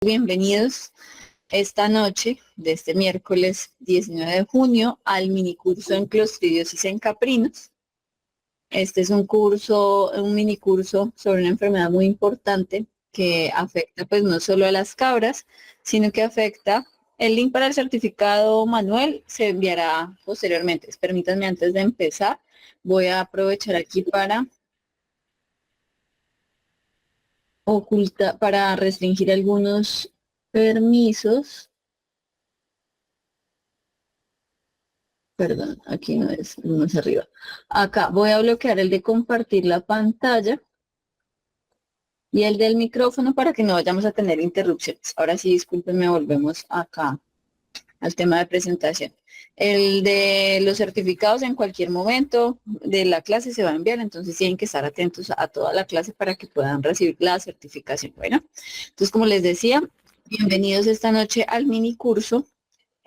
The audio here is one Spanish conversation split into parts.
Bienvenidos esta noche de este miércoles 19 de junio al minicurso en Clostridiosis en caprinos. Este es un minicurso sobre una enfermedad muy importante que afecta pues no solo a las cabras, sino que afecta. El link para el certificado Manuel se enviará posteriormente. Permítanme antes de empezar, voy a aprovechar aquí para restringir algunos permisos. Perdón, aquí no es, no es arriba. Acá voy a bloquear el de compartir la pantalla y el del micrófono para que no vayamos a tener interrupciones. Ahora sí, discúlpenme, volvemos acá al tema de presentación. El de los certificados en cualquier momento de la clase se va a enviar, entonces tienen que estar atentos a toda la clase para que puedan recibir la certificación. Bueno, entonces como les decía, bienvenidos esta noche al mini curso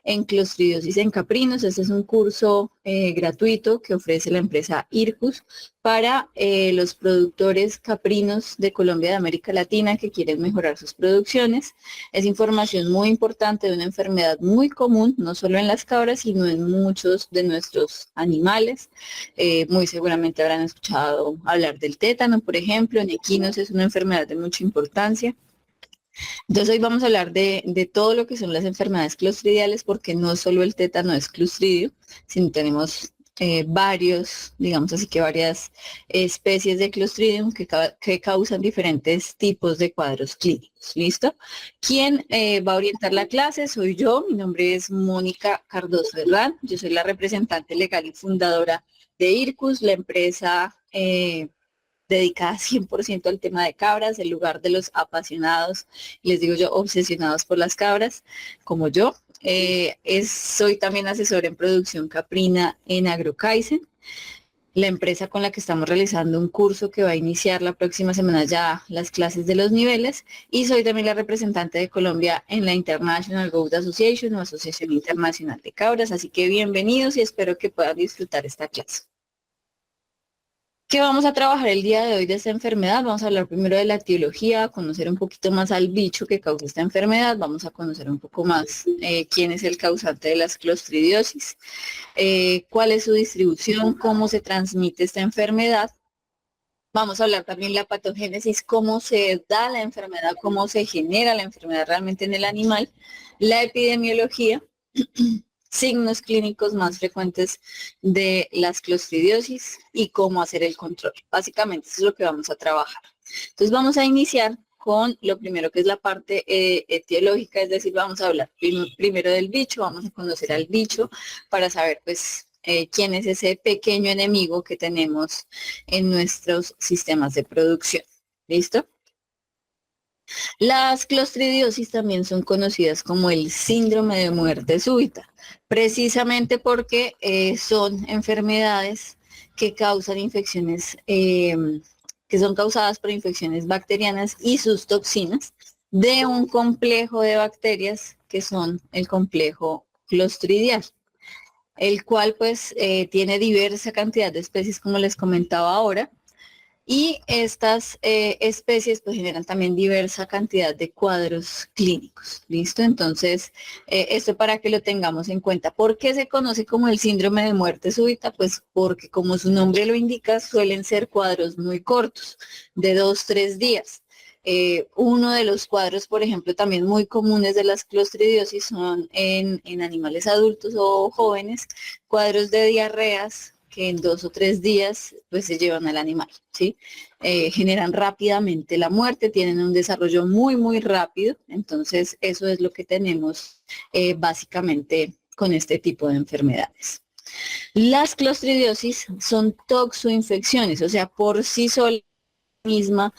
en Clostridiosis en caprinos. Este es un curso gratuito que ofrece la empresa IRCUS para los productores caprinos de Colombia y de América Latina que quieren mejorar sus producciones. Es información muy importante de una enfermedad muy común, no solo en las cabras, sino en muchos de nuestros animales. Muy seguramente habrán escuchado hablar del tétano, por ejemplo. En equinos es una enfermedad de mucha importancia. Entonces hoy vamos a hablar de todo lo que son las enfermedades clostridiales, porque no solo el tétano es clostridio, sino tenemos varios, digamos así que varias especies de clostridium que causan diferentes tipos de cuadros clínicos. ¿Listo? ¿Quién va a orientar la clase? Soy yo, mi nombre es Mónica Cardoso Herrán, yo soy la representante legal y fundadora de IRCUS, la empresa dedicada 100% al tema de cabras, el lugar de los apasionados, les digo yo, obsesionados por las cabras, como yo. Soy también asesora en producción caprina en AgroKaizen, la empresa con la que estamos realizando un curso que va a iniciar la próxima semana ya las clases de los niveles, y soy también la representante de Colombia en la International Goat Association o Asociación Internacional de Cabras, así que bienvenidos y espero que puedan disfrutar esta clase. ¿Qué vamos a trabajar el día de hoy de esta enfermedad? Vamos a hablar primero de la etiología, conocer un poquito más al bicho que causa esta enfermedad, vamos a conocer un poco más quién es el causante de las clostridiosis, cuál es su distribución, cómo se transmite esta enfermedad. Vamos a hablar también de la patogénesis, cómo se da la enfermedad, cómo se genera la enfermedad realmente en el animal, la epidemiología, signos clínicos más frecuentes de las clostridiosis y cómo hacer el control. Básicamente eso es lo que vamos a trabajar. Entonces vamos a iniciar con lo primero que es la parte etiológica, es decir, vamos a hablar primero del bicho, vamos a conocer al bicho para saber pues quién es ese pequeño enemigo que tenemos en nuestros sistemas de producción. ¿Listo? Las clostridiosis también son conocidas como el síndrome de muerte súbita, precisamente porque son enfermedades que causan infecciones, que son causadas por infecciones bacterianas y sus toxinas de un complejo de bacterias que son el complejo clostridial, el cual pues tiene diversa cantidad de especies como les comentaba ahora. Y estas especies pues generan también diversa cantidad de cuadros clínicos, ¿listo? Entonces, esto para que lo tengamos en cuenta. ¿Por qué se conoce como el síndrome de muerte súbita? Pues porque como su nombre lo indica, suelen ser cuadros muy cortos, de 2-3 días. Uno de los cuadros, por ejemplo, también muy comunes de las clostridiosis son en animales adultos o jóvenes, cuadros de diarreas que en 2 o 3 días pues se llevan al animal, ¿sí? Generan rápidamente la muerte, tienen un desarrollo muy rápido, entonces eso es lo que tenemos básicamente con este tipo de enfermedades. Las clostridiosis son toxoinfecciones, o sea, por sí solas misma,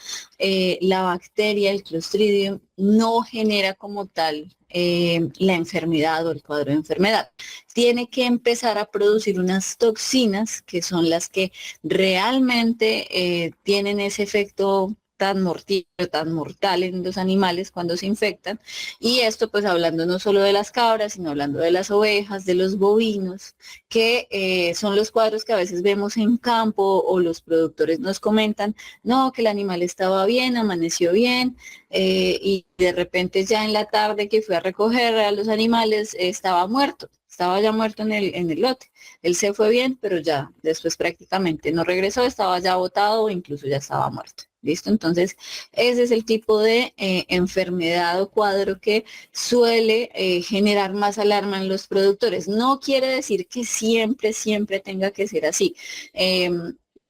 la bacteria, el Clostridium, no genera como tal la enfermedad o el cuadro de enfermedad. Tiene que empezar a producir unas toxinas que son las que realmente tienen ese efecto tan mortífero, tan mortal en los animales cuando se infectan. Y esto pues hablando no solo de las cabras, sino hablando de las ovejas, de los bovinos, que son los cuadros que a veces vemos en campo o los productores nos comentan, no, que el animal estaba bien, amaneció bien, y de repente ya en la tarde que fui a recoger a los animales estaba muerto. Estaba ya muerto en el lote. Él se fue bien, pero ya después prácticamente no regresó, estaba ya botado o incluso ya estaba muerto. ¿Listo? Entonces, ese es el tipo de enfermedad o cuadro que suele generar más alarma en los productores. No quiere decir que siempre, siempre tenga que ser así.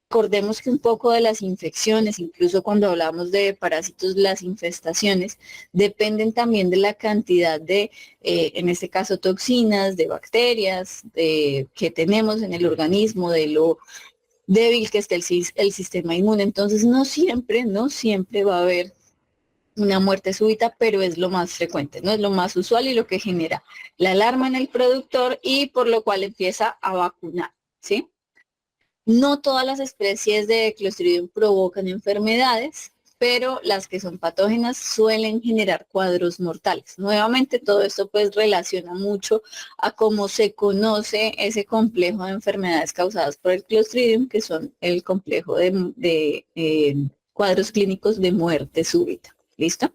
Recordemos que un poco de las infecciones, incluso cuando hablamos de parásitos, las infestaciones, dependen también de la cantidad de, en este caso, toxinas, de bacterias que tenemos en el organismo, de lo débil que esté el sistema inmune. Entonces, no siempre va a haber una muerte súbita, pero es lo más frecuente, no es lo más usual y lo que genera la alarma en el productor y por lo cual empieza a vacunar, ¿sí? No todas las especies de Clostridium provocan enfermedades, pero las que son patógenas suelen generar cuadros mortales. Nuevamente, todo esto pues relaciona mucho a cómo se conoce ese complejo de enfermedades causadas por el Clostridium, que son el complejo de cuadros clínicos de muerte súbita. ¿Listo?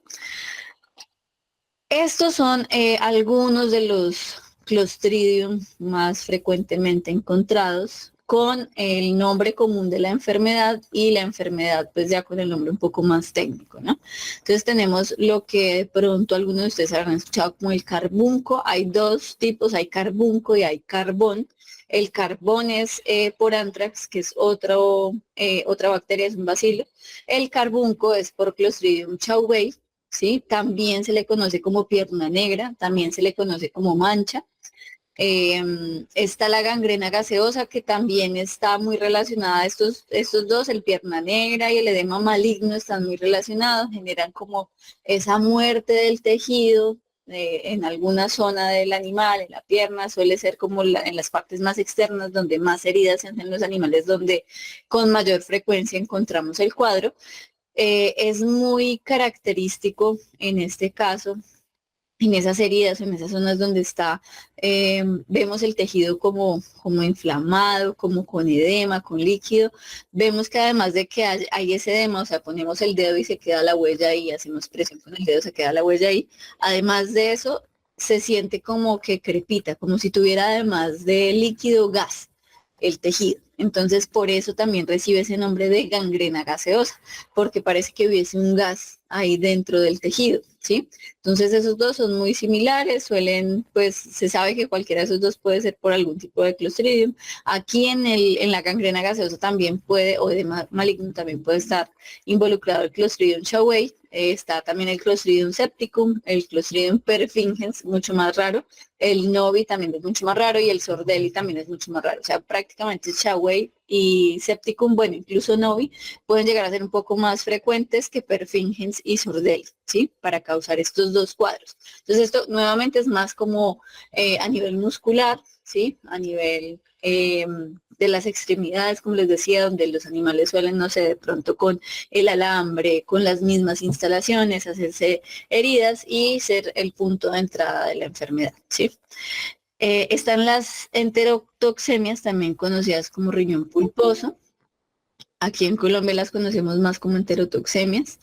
Estos son algunos de los Clostridium más frecuentemente encontrados con el nombre común de la enfermedad y la enfermedad pues ya con el nombre un poco más técnico, ¿no? Entonces tenemos lo que de pronto algunos de ustedes habrán escuchado como el carbunco. Hay dos tipos, hay carbunco y hay carbón. El carbón es por anthrax, que es otra bacteria, es un bacilo. El carbunco es por Clostridium chauvet, ¿sí? También se le conoce como pierna negra, también se le conoce como mancha. Está la gangrena gaseosa, que también está muy relacionada, estos dos, el pierna negra y el edema maligno están muy relacionados, generan como esa muerte del tejido en alguna zona del animal, en la pierna, suele ser como en las partes más externas, donde más heridas se hacen los animales, donde con mayor frecuencia encontramos el cuadro. Es muy característico en este caso, en esas heridas, en esas zonas donde está, vemos el tejido como inflamado, como con edema, con líquido. Vemos que además de que hay ese edema, o sea, ponemos el dedo y se queda la huella ahí, hacemos presión con el dedo, se queda la huella ahí. Además de eso, se siente como que crepita, como si tuviera además de líquido gas el tejido. Entonces, por eso también recibe ese nombre de gangrena gaseosa, porque parece que hubiese un gas ahí dentro del tejido, ¿sí? Entonces, esos dos son muy similares, pues se sabe que cualquiera de esos dos puede ser por algún tipo de Clostridium. Aquí en la gangrena gaseosa también puede, o de maligno también puede estar involucrado el Clostridium chauvet, está también el Clostridium septicum, el Clostridium perfringens, mucho más raro, el novi también es mucho más raro y el sordelli también es mucho más raro. O sea, prácticamente chauvet y septicum, bueno, incluso novi, pueden llegar a ser un poco más frecuentes que perfringens y sordelli, ¿sí? Para causar estos dos cuadros. Entonces, esto nuevamente es más como a nivel muscular, ¿sí? A nivel de las extremidades, como les decía, donde los animales suelen, no sé, de pronto con el alambre, con las mismas instalaciones, hacerse heridas y ser el punto de entrada de la enfermedad, ¿sí? Están las enterotoxemias, también conocidas como riñón pulposo. Aquí en Colombia las conocemos más como enterotoxemias.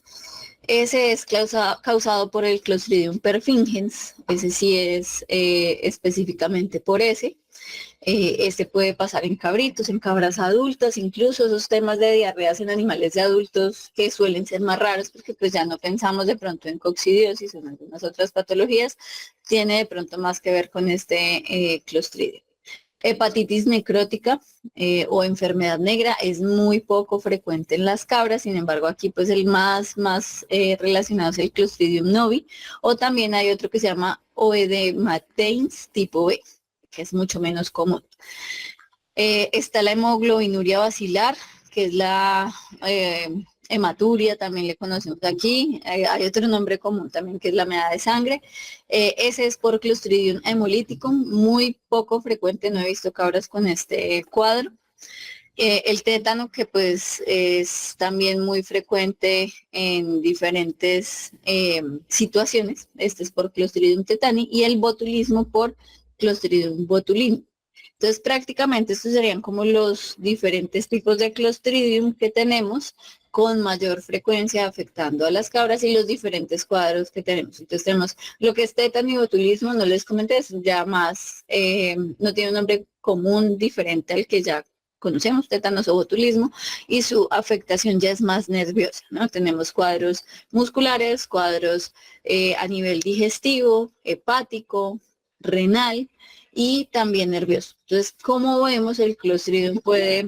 Ese es causado por el Clostridium perfringens, ese sí es específicamente por ese. Este puede pasar en cabritos, en cabras adultas, incluso esos temas de diarreas en animales de adultos que suelen ser más raros porque pues ya no pensamos de pronto en coccidiosis o en algunas otras patologías, tiene de pronto más que ver con este Clostridium. Hepatitis necrótica o enfermedad negra es muy poco frecuente en las cabras, sin embargo aquí pues el más relacionado es el Clostridium novi, o también hay otro que se llama Oedematens tipo B, que es mucho menos común. Está la hemoglobinuria basilar, que es la hematuria, también le conocemos aquí. Hay otro nombre común también, que es la meada de sangre. Ese es por Clostridium hemolyticum, muy poco frecuente, no he visto cabras con este cuadro. El tétano, que pues es también muy frecuente en diferentes situaciones. Este es por Clostridium tetani, y el botulismo por Clostridium botulinum. Entonces, prácticamente estos serían como los diferentes tipos de Clostridium que tenemos con mayor frecuencia afectando a las cabras, y los diferentes cuadros que tenemos. Entonces tenemos lo que es tétano y botulismo, no les comenté, es ya más, no tiene un nombre común diferente al que ya conocemos, tétanos o botulismo, y su afectación ya es más nerviosa, ¿no? Tenemos cuadros musculares, cuadros a nivel digestivo, hepático, renal y también nervioso. Entonces, como vemos, el Clostridium puede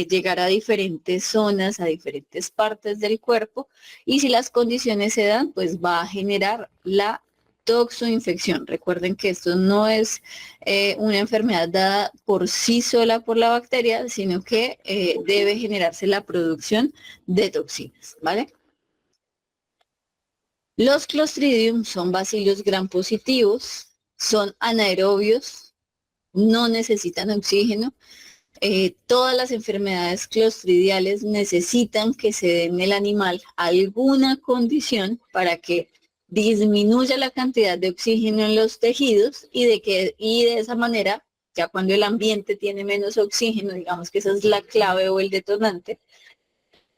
llegar a diferentes zonas, a diferentes partes del cuerpo, y si las condiciones se dan, pues va a generar la toxoinfección. Recuerden que esto no es una enfermedad dada por sí sola por la bacteria, sino que debe generarse la producción de toxinas, ¿vale? Los Clostridium son bacilos gram positivos, son anaerobios, no necesitan oxígeno. Todas las enfermedades clostridiales necesitan que se den en el animal alguna condición para que disminuya la cantidad de oxígeno en los tejidos, y de esa manera, ya cuando el ambiente tiene menos oxígeno, digamos que esa es la clave o el detonante,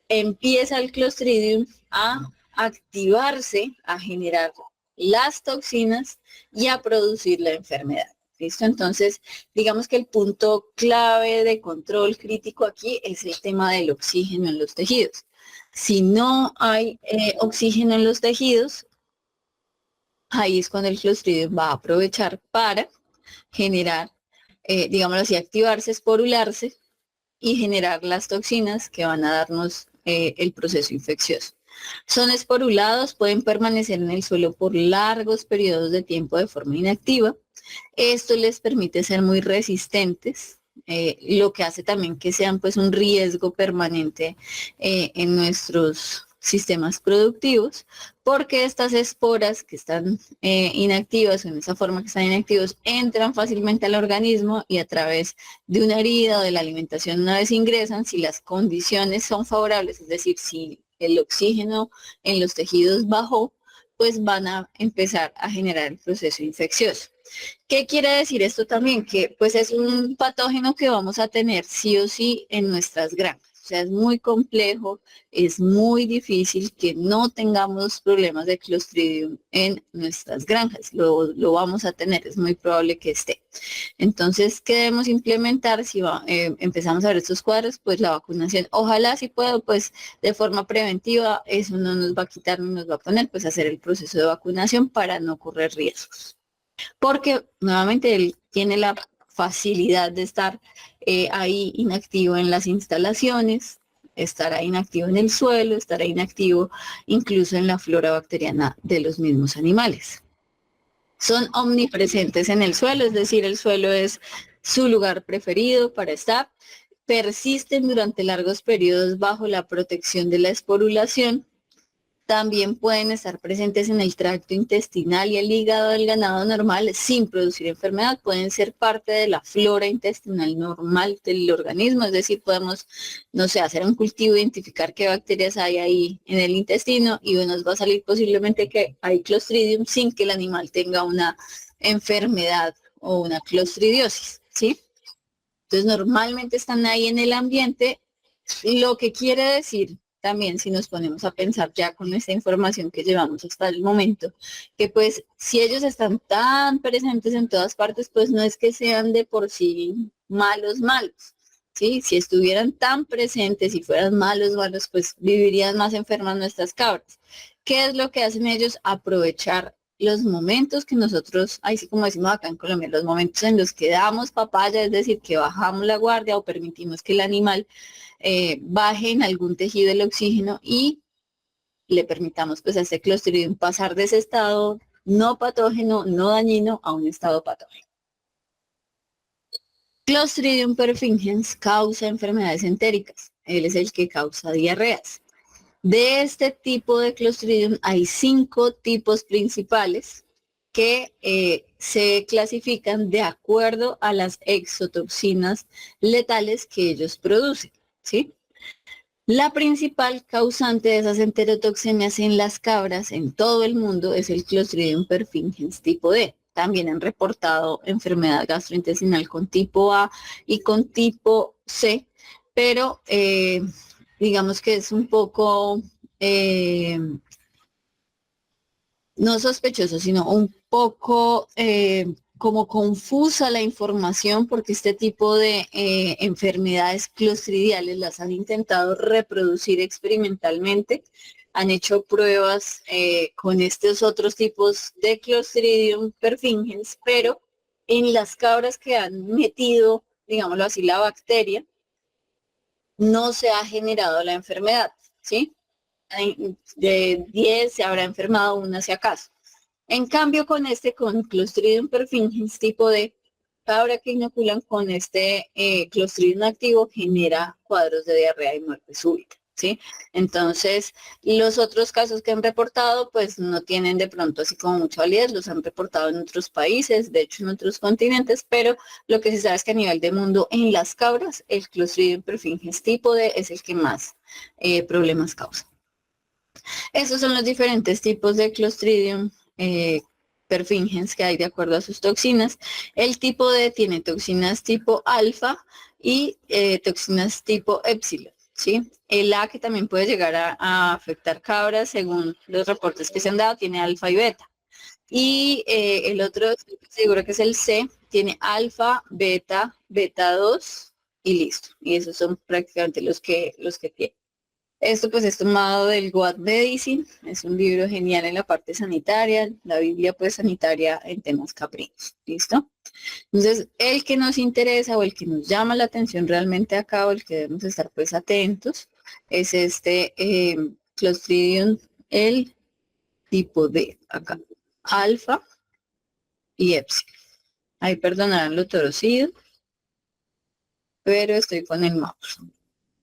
empieza el Clostridium a activarse, a generar las toxinas y a producir la enfermedad. ¿Listo? Entonces, digamos que el punto clave de control crítico aquí es el tema del oxígeno en los tejidos. Si no hay oxígeno en los tejidos, ahí es cuando el Clostridium va a aprovechar para generar, digámoslo así, activarse, esporularse y generar las toxinas que van a darnos el proceso infeccioso. Son esporulados, pueden permanecer en el suelo por largos periodos de tiempo de forma inactiva. Esto les permite ser muy resistentes, lo que hace también que sean pues un riesgo permanente en nuestros sistemas productivos, porque estas esporas que están inactivas, o en esa forma que están inactivos, entran fácilmente al organismo, y a través de una herida o de la alimentación, una vez ingresan, si las condiciones son favorables, es decir, si el oxígeno en los tejidos bajó, pues van a empezar a generar el proceso infeccioso. ¿Qué quiere decir esto también? Que pues es un patógeno que vamos a tener sí o sí en nuestras granjas. O sea, es muy complejo, es muy difícil que no tengamos problemas de Clostridium en nuestras granjas. Lo vamos a tener, es muy probable que esté. Entonces, ¿qué debemos implementar si empezamos a ver estos cuadros? Pues la vacunación. Ojalá si puedo, pues de forma preventiva, eso no nos va a quitar, no nos va a poner, pues hacer el proceso de vacunación para no correr riesgos. Porque nuevamente él tiene la facilidad de estar ahí inactivo en las instalaciones, estará inactivo en el suelo, estará inactivo incluso en la flora bacteriana de los mismos animales. Son omnipresentes en el suelo, es decir, el suelo es su lugar preferido para estar. Persisten durante largos periodos bajo la protección de la esporulación. También pueden estar presentes en el tracto intestinal y el hígado del ganado normal sin producir enfermedad. Pueden ser parte de la flora intestinal normal del organismo, es decir, podemos, no sé, hacer un cultivo, identificar qué bacterias hay ahí en el intestino, y nos va a salir posiblemente que hay Clostridium sin que el animal tenga una enfermedad o una clostridiosis, ¿sí? Entonces, normalmente están ahí en el ambiente, lo que quiere decir también, si nos ponemos a pensar ya con esta información que llevamos hasta el momento, que pues si ellos están tan presentes en todas partes, pues no es que sean de por sí malos, ¿sí? Si estuvieran tan presentes y fueran malos, pues vivirían más enfermas nuestras cabras. ¿Qué es lo que hacen ellos? Aprovechar los momentos que nosotros, así como decimos acá en Colombia, los momentos en los que damos papaya, es decir, que bajamos la guardia o permitimos que el animal baje en algún tejido el oxígeno, y le permitamos pues a este Clostridium pasar de ese estado no patógeno, no dañino, a un estado patógeno. Clostridium perfringens causa enfermedades entéricas. Él es el que causa diarreas. De este tipo de Clostridium hay 5 tipos principales que se clasifican de acuerdo a las exotoxinas letales que ellos producen. ¿sí? La principal causante de esas enterotoxemias en las cabras en todo el mundo es el Clostridium perfringens tipo D. También han reportado enfermedad gastrointestinal con tipo A y con tipo C, pero digamos que es un poco, no sospechoso, sino un poco como confusa la información porque este tipo de enfermedades clostridiales las han intentado reproducir experimentalmente. Han hecho pruebas con estos otros tipos de Clostridium perfringens, pero en las cabras que han metido, digámoslo así, la bacteria, no se ha generado la enfermedad, ¿sí? De 10 se habrá enfermado una si acaso. En cambio, con con Clostridium perfringens tipo D, cabra que inoculan con este Clostridium activo genera cuadros de diarrea y muerte súbita, ¿sí? Entonces, los otros casos que han reportado, pues no tienen de pronto así como mucha validez, los han reportado en otros países, de hecho en otros continentes, pero lo que se sabe es que a nivel de mundo, en las cabras, el Clostridium perfringens tipo D es el que más problemas causa. Esos son los diferentes tipos de Clostridium perfringens que hay de acuerdo a sus toxinas. El tipo D tiene toxinas tipo alfa y toxinas tipo epsilon, ¿sí? El A, que también puede llegar a afectar cabras, según los reportes que se han dado, tiene alfa y beta. Y el otro, seguro que es el C, tiene alfa, beta, beta 2 y listo. Y esos son prácticamente los que tiene. Esto pues es tomado del What Medicine, es un libro genial en la parte sanitaria, la Biblia pues sanitaria en temas caprinos, ¿listo? Entonces, el que nos interesa o el que nos llama la atención realmente acá o el que debemos estar pues atentos es este Clostridium, el tipo D, acá, alfa y epsilon. Ahí perdonarán lo torcido, pero estoy con el mouse.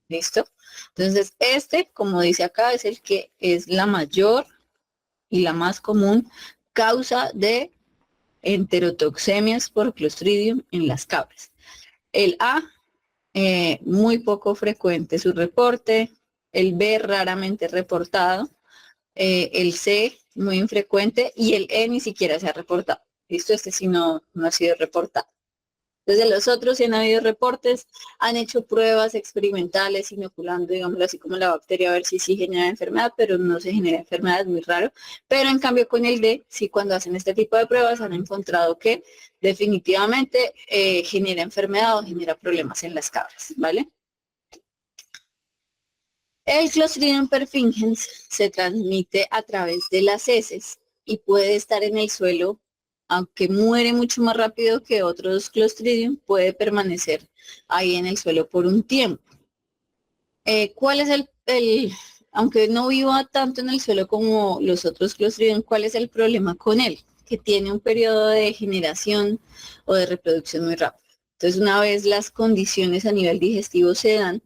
¿Listo? Entonces, este, como dice acá, es el que es la mayor y la más común causa de enterotoxemias por Clostridium en las cabras. El A, muy poco frecuente su reporte. El B, raramente reportado. El C, muy infrecuente. Y el E ni siquiera se ha reportado. ¿Listo? Este sí no ha sido reportado. Desde los otros, si han habido reportes, han hecho pruebas experimentales inoculando, digámoslo así, como la bacteria, a ver si sí genera enfermedad, pero no se genera enfermedad, es muy raro. Pero en cambio con el D, sí, cuando hacen este tipo de pruebas han encontrado que definitivamente genera enfermedad o genera problemas en las cabras, ¿vale? El Clostridium perfringens se transmite a través de las heces y puede estar en el suelo, aunque muere mucho más rápido que otros Clostridium, puede permanecer ahí en el suelo por un tiempo. ¿Cuál es aunque no viva tanto en el suelo como los otros Clostridium, cuál es el problema con él? Que tiene un periodo de generación o de reproducción muy rápido. Entonces, una vez las condiciones a nivel digestivo se dan,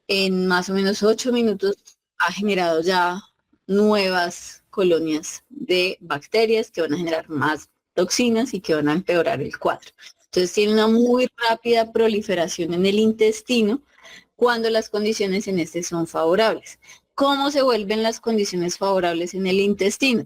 en más o menos 8 minutos ha generado ya nuevas colonias de bacterias que van a generar más toxinas y que van a empeorar el cuadro. Entonces tiene una muy rápida proliferación en el intestino cuando las condiciones en este son favorables. ¿Cómo se vuelven las condiciones favorables en el intestino?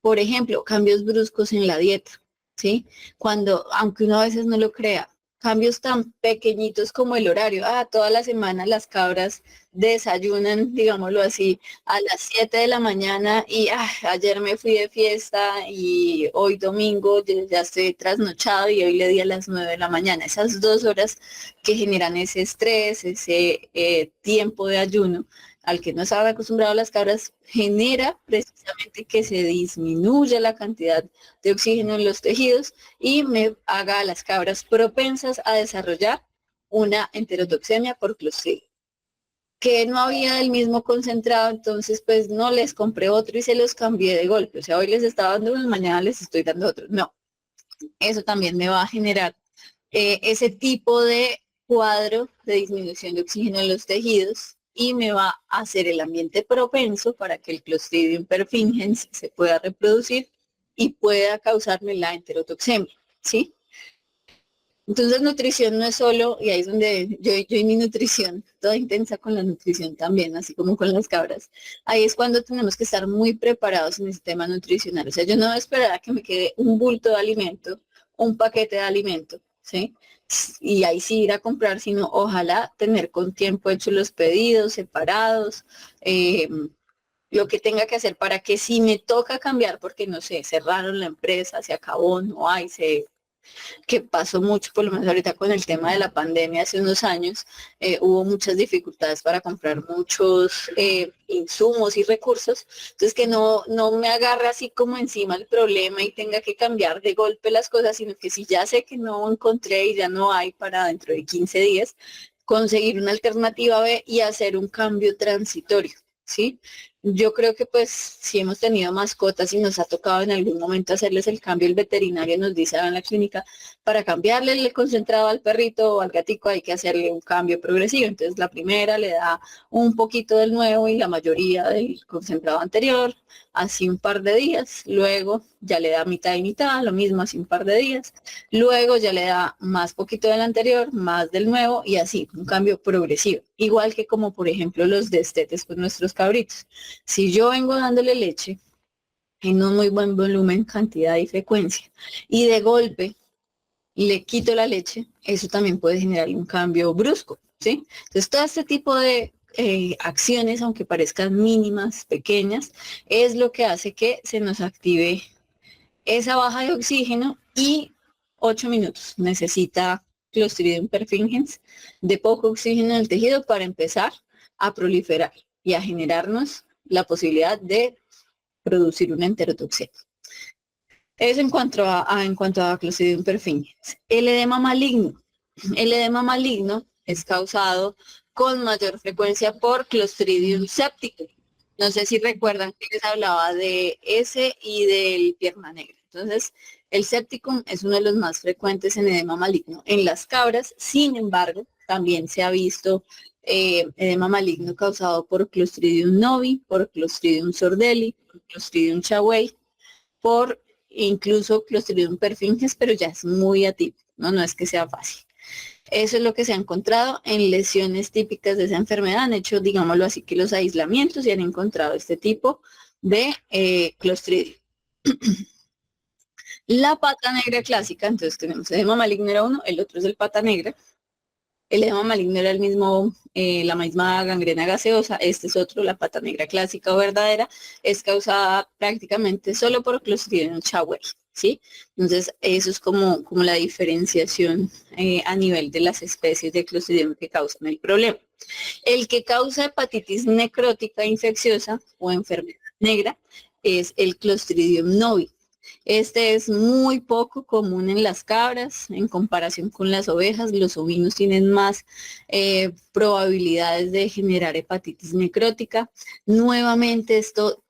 Por ejemplo, cambios bruscos en la dieta, ¿sí? Cuando, aunque uno a veces no lo crea, cambios tan pequeñitos como el horario. Toda la semana las cabras desayunan, digámoslo así, a las 7 de la mañana y ayer me fui de fiesta y hoy domingo ya estoy trasnochado y hoy le di a las 9 de la mañana. Esas 2 horas que generan ese estrés, ese tiempo de ayuno, al que no estaban acostumbrados las cabras, genera precisamente que se disminuya la cantidad de oxígeno en los tejidos y me haga a las cabras propensas a desarrollar una enterotoxemia por Clostridium. Que no había del mismo concentrado, entonces pues no les compré otro y se los cambié de golpe. O sea, hoy les estaba dando uno, mañana les estoy dando otro. No, eso también me va a generar ese tipo de cuadro de disminución de oxígeno en los tejidos y me va a hacer el ambiente propenso para que el Clostridium perfringens se pueda reproducir y pueda causarme la enterotoxemia, ¿sí? Entonces nutrición no es solo, y ahí es donde yo y mi nutrición, toda intensa con la nutrición también, así como con las cabras, ahí es cuando tenemos que estar muy preparados en ese tema nutricional. O sea, yo no voy a esperar a que me quede un bulto de alimento, un paquete de alimento, ¿sí? Y ahí sí ir a comprar, sino ojalá tener con tiempo hecho los pedidos separados, eh, lo que tenga que hacer para que si me toca cambiar, porque no sé, cerraron la empresa, se acabó, no hay, se que pasó mucho, por lo menos ahorita con el tema de la pandemia hace unos años, hubo muchas dificultades para comprar muchos insumos y recursos, entonces que no me agarre así como encima el problema y tenga que cambiar de golpe las cosas, sino que si ya sé que no encontré y ya no hay para dentro de 15 días, conseguir una alternativa B y hacer un cambio transitorio, ¿sí? Yo creo que pues si hemos tenido mascotas y nos ha tocado en algún momento hacerles el cambio, el veterinario nos dice en la clínica, para cambiarle el concentrado al perrito o al gatico hay que hacerle un cambio progresivo. Entonces la primera le da un poquito del nuevo y la mayoría del concentrado anterior, así un par de días. Luego ya le da mitad y mitad, lo mismo así un par de días. Luego ya le da más poquito del anterior, más del nuevo y así, un cambio progresivo. Igual que como por ejemplo los destetes con nuestros cabritos. Si yo vengo dándole leche en un muy buen volumen, cantidad y frecuencia, y de golpe le quito la leche, eso también puede generar un cambio brusco, ¿sí? Entonces, todo este tipo de acciones, aunque parezcan mínimas, pequeñas, es lo que hace que se nos active esa baja de oxígeno y 8 minutos. Necesita Clostridium perfringens de poco oxígeno en el tejido para empezar a proliferar y a generarnos la posibilidad de producir una enterotoxina. Eso en cuanto a Clostridium perfringens. El edema maligno. El edema maligno es causado con mayor frecuencia por Clostridium septicum. No sé si recuerdan que les hablaba de ese y del pierna negra. Entonces, el septicum es uno de los más frecuentes en edema maligno en las cabras. Sin embargo, también se ha visto edema maligno causado por Clostridium novi, por Clostridium sordelli, por Clostridium chawei, por incluso Clostridium perfringens, pero ya es muy atípico, ¿no? No es que sea fácil. Eso es lo que se ha encontrado en lesiones típicas de esa enfermedad. Han hecho, digámoslo así, que los aislamientos y han encontrado este tipo de Clostridium. La pata negra clásica, entonces tenemos edema maligno era uno, el otro es el pata negra. El edema maligno era el mismo, la misma gangrena gaseosa, este es otro, la pata negra clásica o verdadera, es causada prácticamente solo por Clostridium chawei, ¿sí? Entonces, eso es como la diferenciación a nivel de las especies de Clostridium que causan el problema. El que causa hepatitis necrótica infecciosa o enfermedad negra es el Clostridium novi. Este es muy poco común en las cabras en comparación con las ovejas. Los ovinos tienen más probabilidades de generar hepatitis necrótica. Nuevamente esto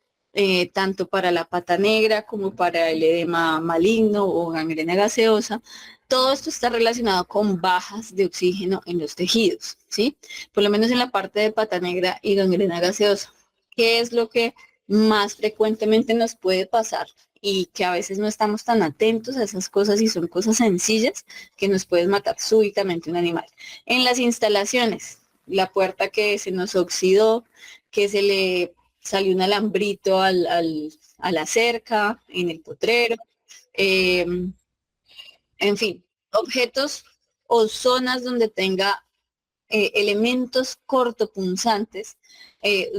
tanto para la pata negra como para el edema maligno o gangrena gaseosa, todo esto está relacionado con bajas de oxígeno en los tejidos, ¿sí? Por lo menos en la parte de pata negra y gangrena gaseosa. ¿Qué es lo que más frecuentemente nos puede pasar? Y que a veces no estamos tan atentos a esas cosas y son cosas sencillas que nos pueden matar súbitamente un animal. En las instalaciones, la puerta que se nos oxidó, que se le salió un alambrito a la cerca, en el potrero, eh, en fin, objetos o zonas donde tenga elementos cortopunzantes.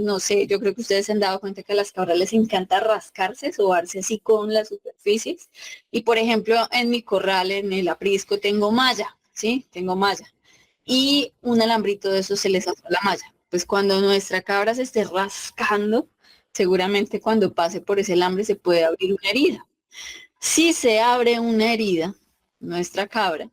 No sé, yo creo que ustedes se han dado cuenta que a las cabras les encanta rascarse, sobarse así con las superficies. Y por ejemplo, en mi corral, en el aprisco, tengo malla, ¿sí? Tengo malla. Y un alambrito de esos se les zafó la malla. Pues cuando nuestra cabra se esté rascando, seguramente cuando pase por ese alambre se puede abrir una herida. Si se abre una herida, nuestra cabra,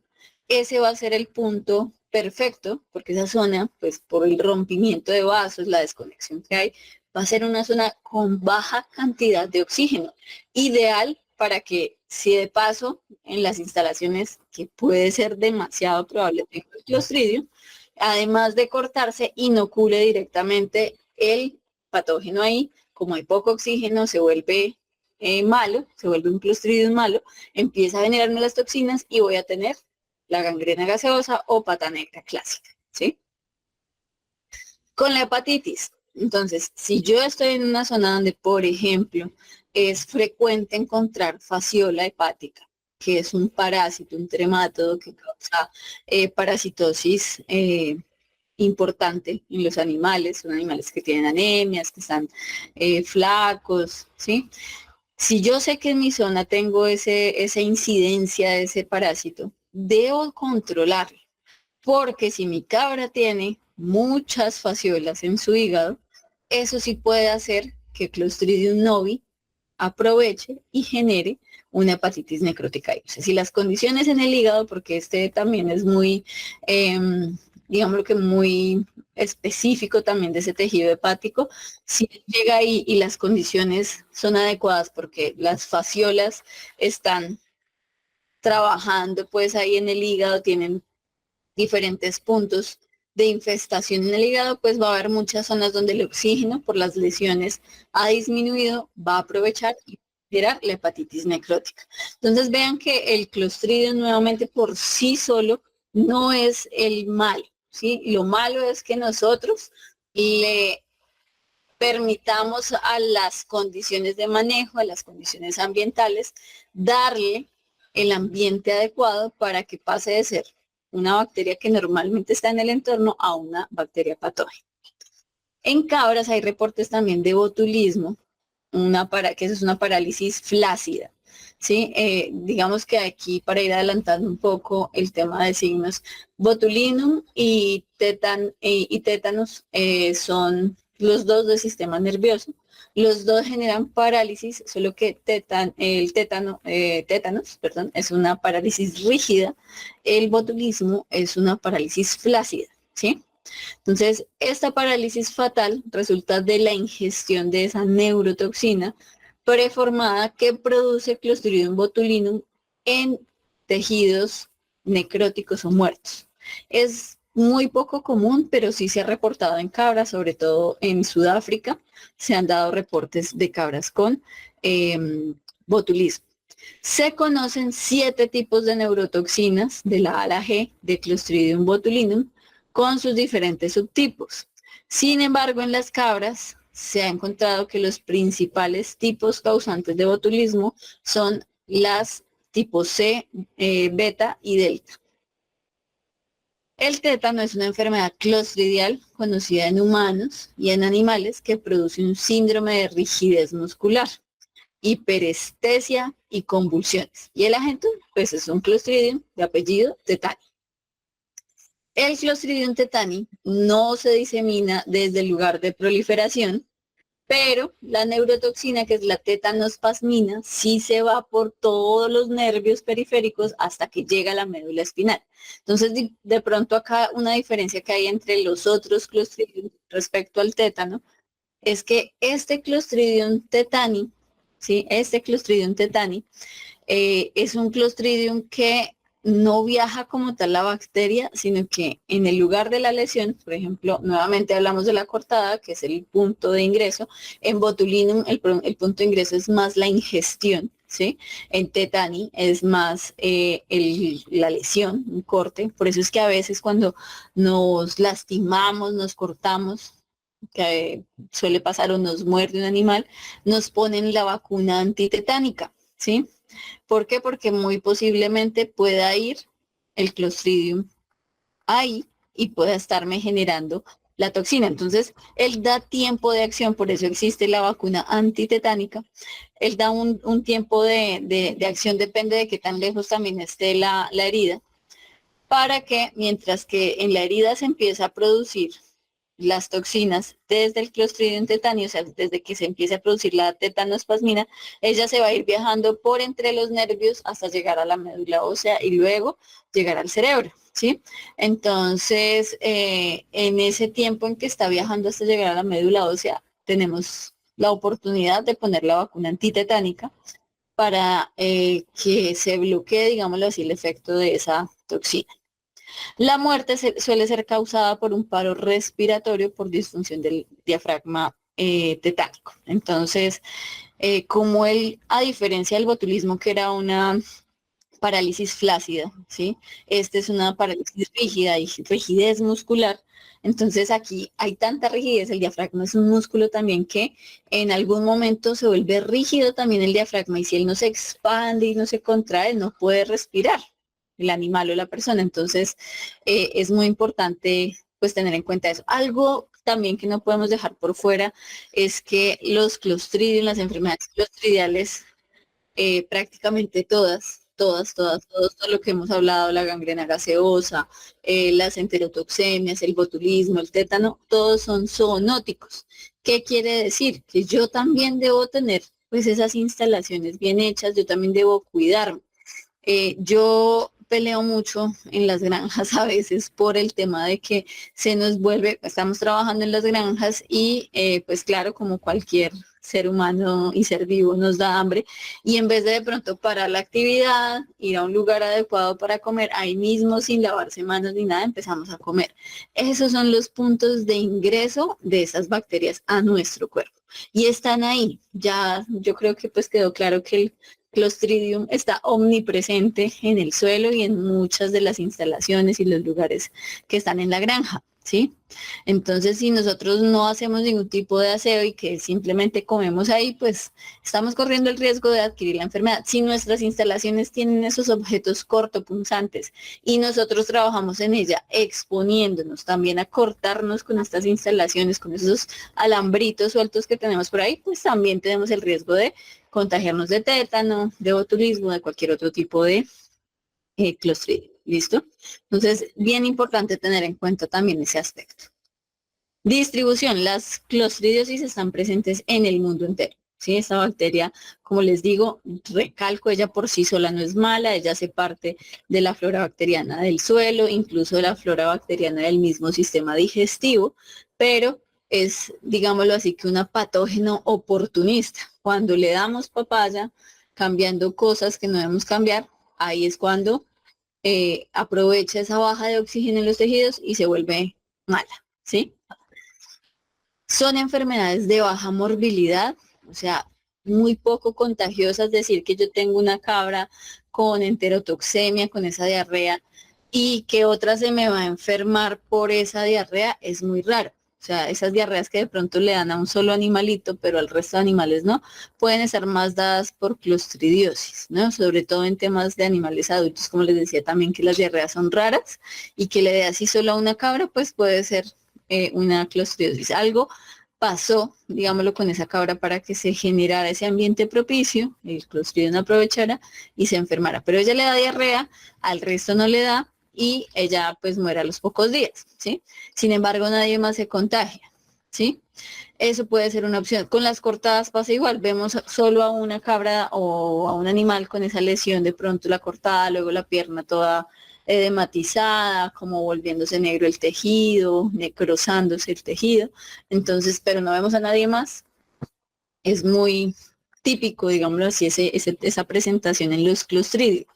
ese va a ser el punto perfecto, porque esa zona, pues por el rompimiento de vasos, la desconexión que hay, va a ser una zona con baja cantidad de oxígeno, ideal para que si de paso en las instalaciones, que puede ser demasiado probable tenga el clostridio, además de cortarse, inocule directamente el patógeno ahí, como hay poco oxígeno, se vuelve malo, se vuelve un clostridium malo, empieza a generarme las toxinas y voy a tener la gangrena gaseosa o pata negra clásica, ¿sí? Con la hepatitis, entonces, si yo estoy en una zona donde, por ejemplo, es frecuente encontrar fasciola hepática, que es un parásito, un tremátodo que causa parasitosis importante en los animales, son animales que tienen anemias, que están flacos, ¿sí? Si yo sé que en mi zona tengo esa incidencia de ese parásito, debo controlarlo, porque si mi cabra tiene muchas fasciolas en su hígado, eso sí puede hacer que Clostridium novi aproveche y genere una hepatitis necrótica. O sea, si las condiciones en el hígado, porque este también es muy, eh, digamos que muy específico también de ese tejido hepático, si llega ahí y las condiciones son adecuadas porque las fasciolas están trabajando pues ahí en el hígado, tienen diferentes puntos de infestación en el hígado, pues va a haber muchas zonas donde el oxígeno por las lesiones ha disminuido, va a aprovechar y generar la hepatitis necrótica. Entonces vean que el Clostridium nuevamente por sí solo no es el malo, ¿sí? Lo malo es que nosotros le permitamos a las condiciones de manejo, a las condiciones ambientales, darle el ambiente adecuado para que pase de ser una bacteria que normalmente está en el entorno a una bacteria patógena. En cabras hay reportes también de botulismo, que eso es una parálisis flácida. ¿Sí? Digamos que aquí, para ir adelantando un poco el tema de signos, botulinum y tétanos son los dos del sistema nervioso. Los dos generan parálisis, solo que tétanos, perdón, es una parálisis rígida. El botulismo es una parálisis flácida, ¿sí? Entonces, esta parálisis fatal resulta de la ingestión de esa neurotoxina preformada que produce Clostridium botulinum en tejidos necróticos o muertos. Es muy poco común, pero sí se ha reportado en cabras, sobre todo en Sudáfrica. Se han dado reportes de cabras con eh, botulismo. Se conocen 7 tipos de neurotoxinas de la A a la G de Clostridium botulinum con sus diferentes subtipos. Sin embargo, en las cabras se ha encontrado que los principales tipos causantes de botulismo son las tipo C, beta y delta. El tétano es una enfermedad clostridial conocida en humanos y en animales que produce un síndrome de rigidez muscular, hiperestesia y convulsiones. Y el agente, pues es un Clostridium de apellido tetani. El Clostridium tetani no se disemina desde el lugar de proliferación, pero la neurotoxina, que es la tetanospasmina, sí se va por todos los nervios periféricos hasta que llega a la médula espinal. Entonces, de pronto acá una diferencia que hay entre los otros Clostridium respecto al tétano es que este Clostridium tetani, ¿sí? Este Clostridium tetani es un Clostridium que no viaja como tal la bacteria, sino que en el lugar de la lesión, por ejemplo, nuevamente hablamos de la cortada, que es el punto de ingreso. En botulinum el punto de ingreso es más la ingestión, ¿sí? En tetani es más la lesión, un corte. Por eso es que a veces cuando nos lastimamos, nos cortamos, que suele pasar o nos muerde un animal, nos ponen la vacuna antitetánica, ¿sí? ¿Por qué? Porque muy posiblemente pueda ir el Clostridium ahí y pueda estarme generando la toxina. Entonces, él da tiempo de acción, por eso existe la vacuna antitetánica. Él da un tiempo de acción, depende de qué tan lejos también esté la herida, para que mientras que en la herida se empieza a producir las toxinas desde el Clostridium tetani, o sea, desde que se empiece a producir la tetanospasmina, ella se va a ir viajando por entre los nervios hasta llegar a la médula ósea y luego llegar al cerebro, ¿sí? Entonces, en ese tiempo en que está viajando hasta llegar a la médula ósea, tenemos la oportunidad de poner la vacuna antitetánica para que se bloquee, digámoslo así, el efecto de esa toxina. La muerte suele ser causada por un paro respiratorio por disfunción del diafragma tetánico. Entonces, como él, a diferencia del botulismo, que era una parálisis flácida, ¿sí? Esta es una parálisis rígida y rigidez muscular. Entonces aquí hay tanta rigidez, el diafragma es un músculo también que en algún momento se vuelve rígido también el diafragma y si él no se expande y no se contrae, no puede respirar el animal o la persona. Entonces es muy importante pues tener en cuenta eso. Algo también que no podemos dejar por fuera es que los clostridios, las enfermedades clostridiales, prácticamente todos, todo lo que hemos hablado, la gangrena gaseosa, las enterotoxemias, el botulismo, el tétano, todos son zoonóticos. ¿Qué quiere decir? Que yo también debo tener pues esas instalaciones bien hechas, yo también debo cuidarme. Yo peleo mucho en las granjas a veces por el tema de que se nos vuelve, estamos trabajando en las granjas y pues claro, como cualquier ser humano y ser vivo nos da hambre y en vez de pronto parar la actividad, ir a un lugar adecuado para comer, ahí mismo sin lavarse manos ni nada, empezamos a comer. Esos son los puntos de ingreso de esas bacterias a nuestro cuerpo y están ahí. Ya yo creo que pues quedó claro que el Clostridium está omnipresente en el suelo y en muchas de las instalaciones y los lugares que están en la granja, ¿sí? Entonces, si nosotros no hacemos ningún tipo de aseo y que simplemente comemos ahí, pues estamos corriendo el riesgo de adquirir la enfermedad. Si nuestras instalaciones tienen esos objetos cortopunzantes y nosotros trabajamos en ella exponiéndonos también a cortarnos con estas instalaciones, con esos alambritos sueltos que tenemos por ahí, pues también tenemos el riesgo de contagiarnos de tétano, de botulismo, de cualquier otro tipo de clostridio. ¿Listo? Entonces, bien importante tener en cuenta también ese aspecto. Distribución. Las clostridiosis están presentes en el mundo entero. ¿Sí? Esta bacteria, como les digo, recalco, ella por sí sola no es mala, ella hace parte de la flora bacteriana del suelo, incluso de la flora bacteriana del mismo sistema digestivo, pero es, digámoslo así, que una patógeno oportunista. Cuando le damos papaya, cambiando cosas que no debemos cambiar, ahí es cuando aprovecha esa baja de oxígeno en los tejidos y se vuelve mala, ¿sí? Son enfermedades de baja morbilidad, o sea, muy poco contagiosas, decir que yo tengo una cabra con enterotoxemia, con esa diarrea, y que otra se me va a enfermar por esa diarrea, es muy raro. O sea, esas diarreas que de pronto le dan a un solo animalito, pero al resto de animales no, pueden estar más dadas por clostridiosis, ¿no? Sobre todo en temas de animales adultos, como les decía también que las diarreas son raras y que le dé así solo a una cabra, pues puede ser una clostridiosis. Algo pasó, digámoslo, con esa cabra para que se generara ese ambiente propicio, el clostridium aprovechara y se enfermara. Pero ella le da diarrea, al resto no le da y ella pues muere a los pocos días, ¿sí? Sin embargo, nadie más se contagia, ¿sí? Eso puede ser una opción. Con las cortadas pasa igual, vemos solo a una cabra o a un animal con esa lesión, de pronto la cortada, luego la pierna toda edematizada, como volviéndose negro el tejido, necrosándose el tejido. Entonces, pero no vemos a nadie más. Es muy típico, digámoslo así, esa presentación en los clostridios,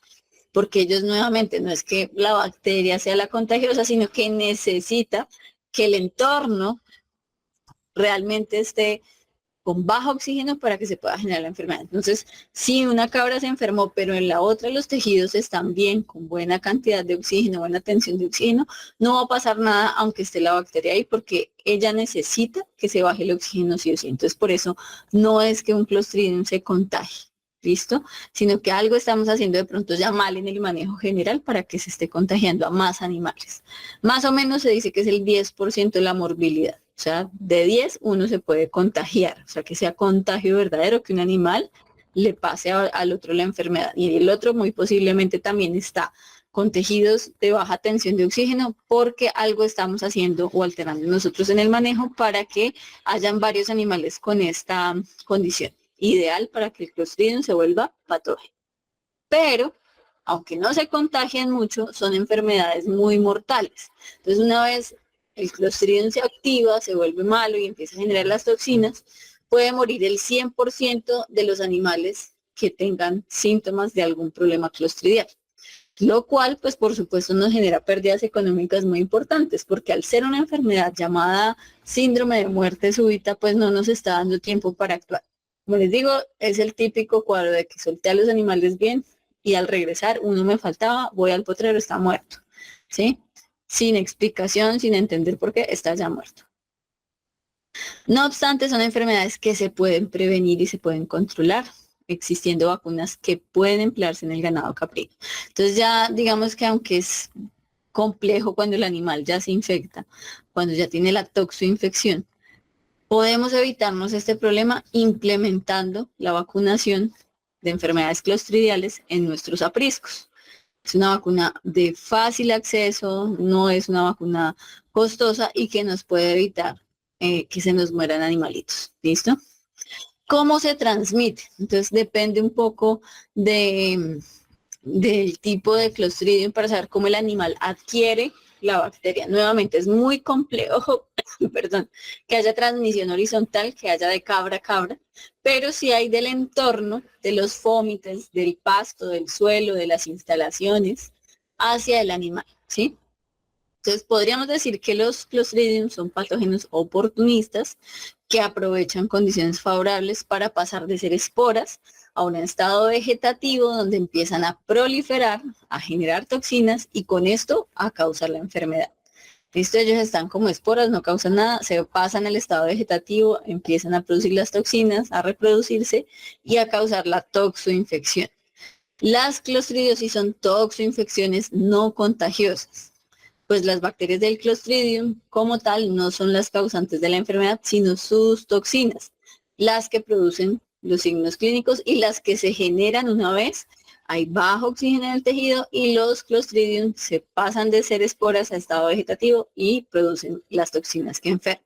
porque ellos nuevamente no es que la bacteria sea la contagiosa, sino que necesita que el entorno realmente esté con bajo oxígeno para que se pueda generar la enfermedad. Entonces, si una cabra se enfermó, pero en la otra los tejidos están bien, con buena cantidad de oxígeno, buena tensión de oxígeno, no va a pasar nada aunque esté la bacteria ahí, porque ella necesita que se baje el oxígeno sí o sí. Entonces, por eso no es que un Clostridium se contagie. ¿Listo? Sino que algo estamos haciendo de pronto ya mal en el manejo general para que se esté contagiando a más animales. Más o menos se dice que es el 10% de la morbilidad. O sea, de 10 uno se puede contagiar, o sea, que sea contagio verdadero, que un animal le pase al otro la enfermedad. Y el otro muy posiblemente también está con tejidos de baja tensión de oxígeno porque algo estamos haciendo o alterando nosotros en el manejo para que hayan varios animales con esta condición. Ideal para que el Clostridium se vuelva patógeno. Pero, aunque no se contagien mucho, son enfermedades muy mortales. Entonces, una vez el Clostridium se activa, se vuelve malo y empieza a generar las toxinas, puede morir el 100% de los animales que tengan síntomas de algún problema clostridial. Lo cual, pues por supuesto, nos genera pérdidas económicas muy importantes, porque al ser una enfermedad llamada síndrome de muerte súbita, pues no nos está dando tiempo para actuar. Como les digo, es el típico cuadro de que solté a los animales bien y al regresar uno me faltaba, voy al potrero, está muerto, ¿sí? Sin explicación, sin entender por qué, está ya muerto. No obstante, son enfermedades que se pueden prevenir y se pueden controlar, existiendo vacunas que pueden emplearse en el ganado caprino. Entonces ya digamos que aunque es complejo cuando el animal ya se infecta, cuando ya tiene la toxoinfección, podemos evitarnos este problema implementando la vacunación de enfermedades clostridiales en nuestros apriscos. Es una vacuna de fácil acceso, no es una vacuna costosa y que nos puede evitar que se nos mueran animalitos. ¿Listo? ¿Cómo se transmite? Entonces depende un poco del tipo de Clostridium para saber cómo el animal adquiere la bacteria. Nuevamente, es muy complejo, perdón, que haya transmisión horizontal, que haya de cabra a cabra, pero sí hay del entorno, de los fómites, del pasto, del suelo, de las instalaciones, hacia el animal, ¿sí? Entonces podríamos decir que los Clostridium son patógenos oportunistas que aprovechan condiciones favorables para pasar de ser esporas a un estado vegetativo donde empiezan a proliferar, a generar toxinas y con esto a causar la enfermedad. Listo, ellos están como esporas, no causan nada, se pasan al estado vegetativo, empiezan a producir las toxinas, a reproducirse y a causar la toxoinfección. Las clostridiosis son toxoinfecciones no contagiosas, pues las bacterias del Clostridium como tal no son las causantes de la enfermedad, sino sus toxinas, las que producen los signos clínicos y las que se generan una vez hay bajo oxígeno en el tejido y los Clostridium se pasan de ser esporas a estado vegetativo y producen las toxinas que enferman.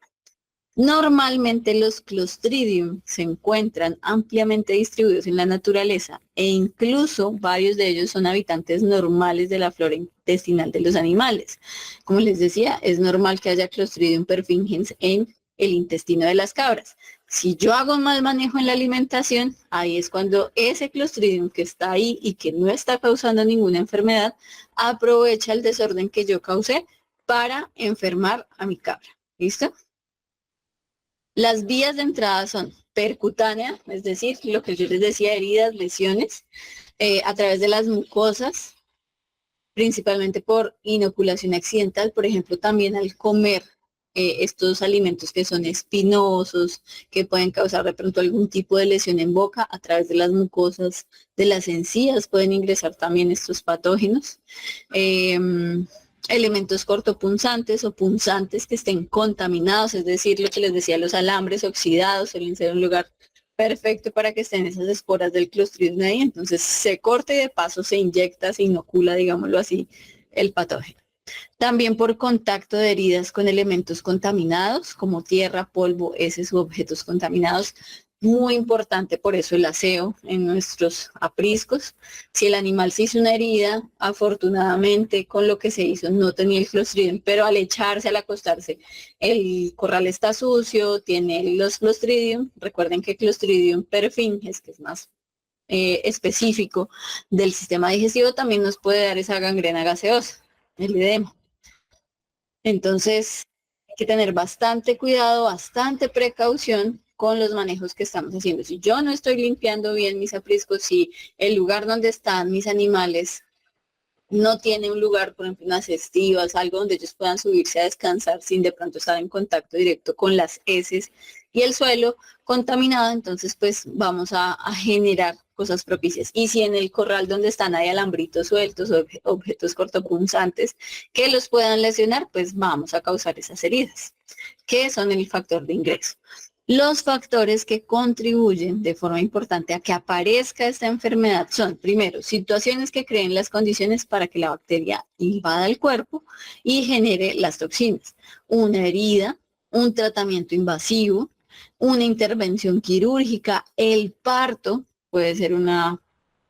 Normalmente los Clostridium se encuentran ampliamente distribuidos en la naturaleza e incluso varios de ellos son habitantes normales de la flora intestinal de los animales. Como les decía, es normal que haya Clostridium perfringens en el intestino de las cabras. Si yo hago un mal manejo en la alimentación, ahí es cuando ese Clostridium que está ahí y que no está causando ninguna enfermedad, aprovecha el desorden que yo causé para enfermar a mi cabra. ¿Listo? Las vías de entrada son percutánea, es decir, lo que yo les decía, heridas, lesiones, a través de las mucosas, principalmente por inoculación accidental, por ejemplo, también al comer estos alimentos que son espinosos, que pueden causar de pronto algún tipo de lesión en boca, a través de las mucosas de las encías pueden ingresar también estos patógenos. Elementos cortopunzantes o punzantes que estén contaminados, es decir, lo que les decía, los alambres oxidados suelen ser un lugar perfecto para que estén esas esporas del Clostridium ahí, entonces se corta y de paso se inyecta, se inocula, digámoslo así, el patógeno. También por contacto de heridas con elementos contaminados, como tierra, polvo, heces u objetos contaminados. Muy importante por eso el aseo en nuestros apriscos. Si el animal se hizo una herida, afortunadamente con lo que se hizo no tenía el Clostridium, pero al echarse, al acostarse, el corral está sucio, tiene los Clostridium. Recuerden que Clostridium perfringens, que es más específico del sistema digestivo, también nos puede dar esa gangrena gaseosa, el edema. Entonces, hay que tener bastante cuidado, bastante precaución con los manejos que estamos haciendo. Si yo no estoy limpiando bien mis apriscos, si el lugar donde están mis animales no tiene un lugar, por ejemplo, unas estivas, algo donde ellos puedan subirse a descansar sin de pronto estar en contacto directo con las heces y el suelo contaminado, entonces pues vamos a generar cosas propicias. Y si en el corral donde están hay alambritos sueltos o objetos cortopunzantes que los puedan lesionar, pues vamos a causar esas heridas, que son el factor de ingreso. Los factores que contribuyen de forma importante a que aparezca esta enfermedad son, primero, situaciones que creen las condiciones para que la bacteria invada el cuerpo y genere las toxinas. Una herida, un tratamiento invasivo, una intervención quirúrgica, el parto, puede ser un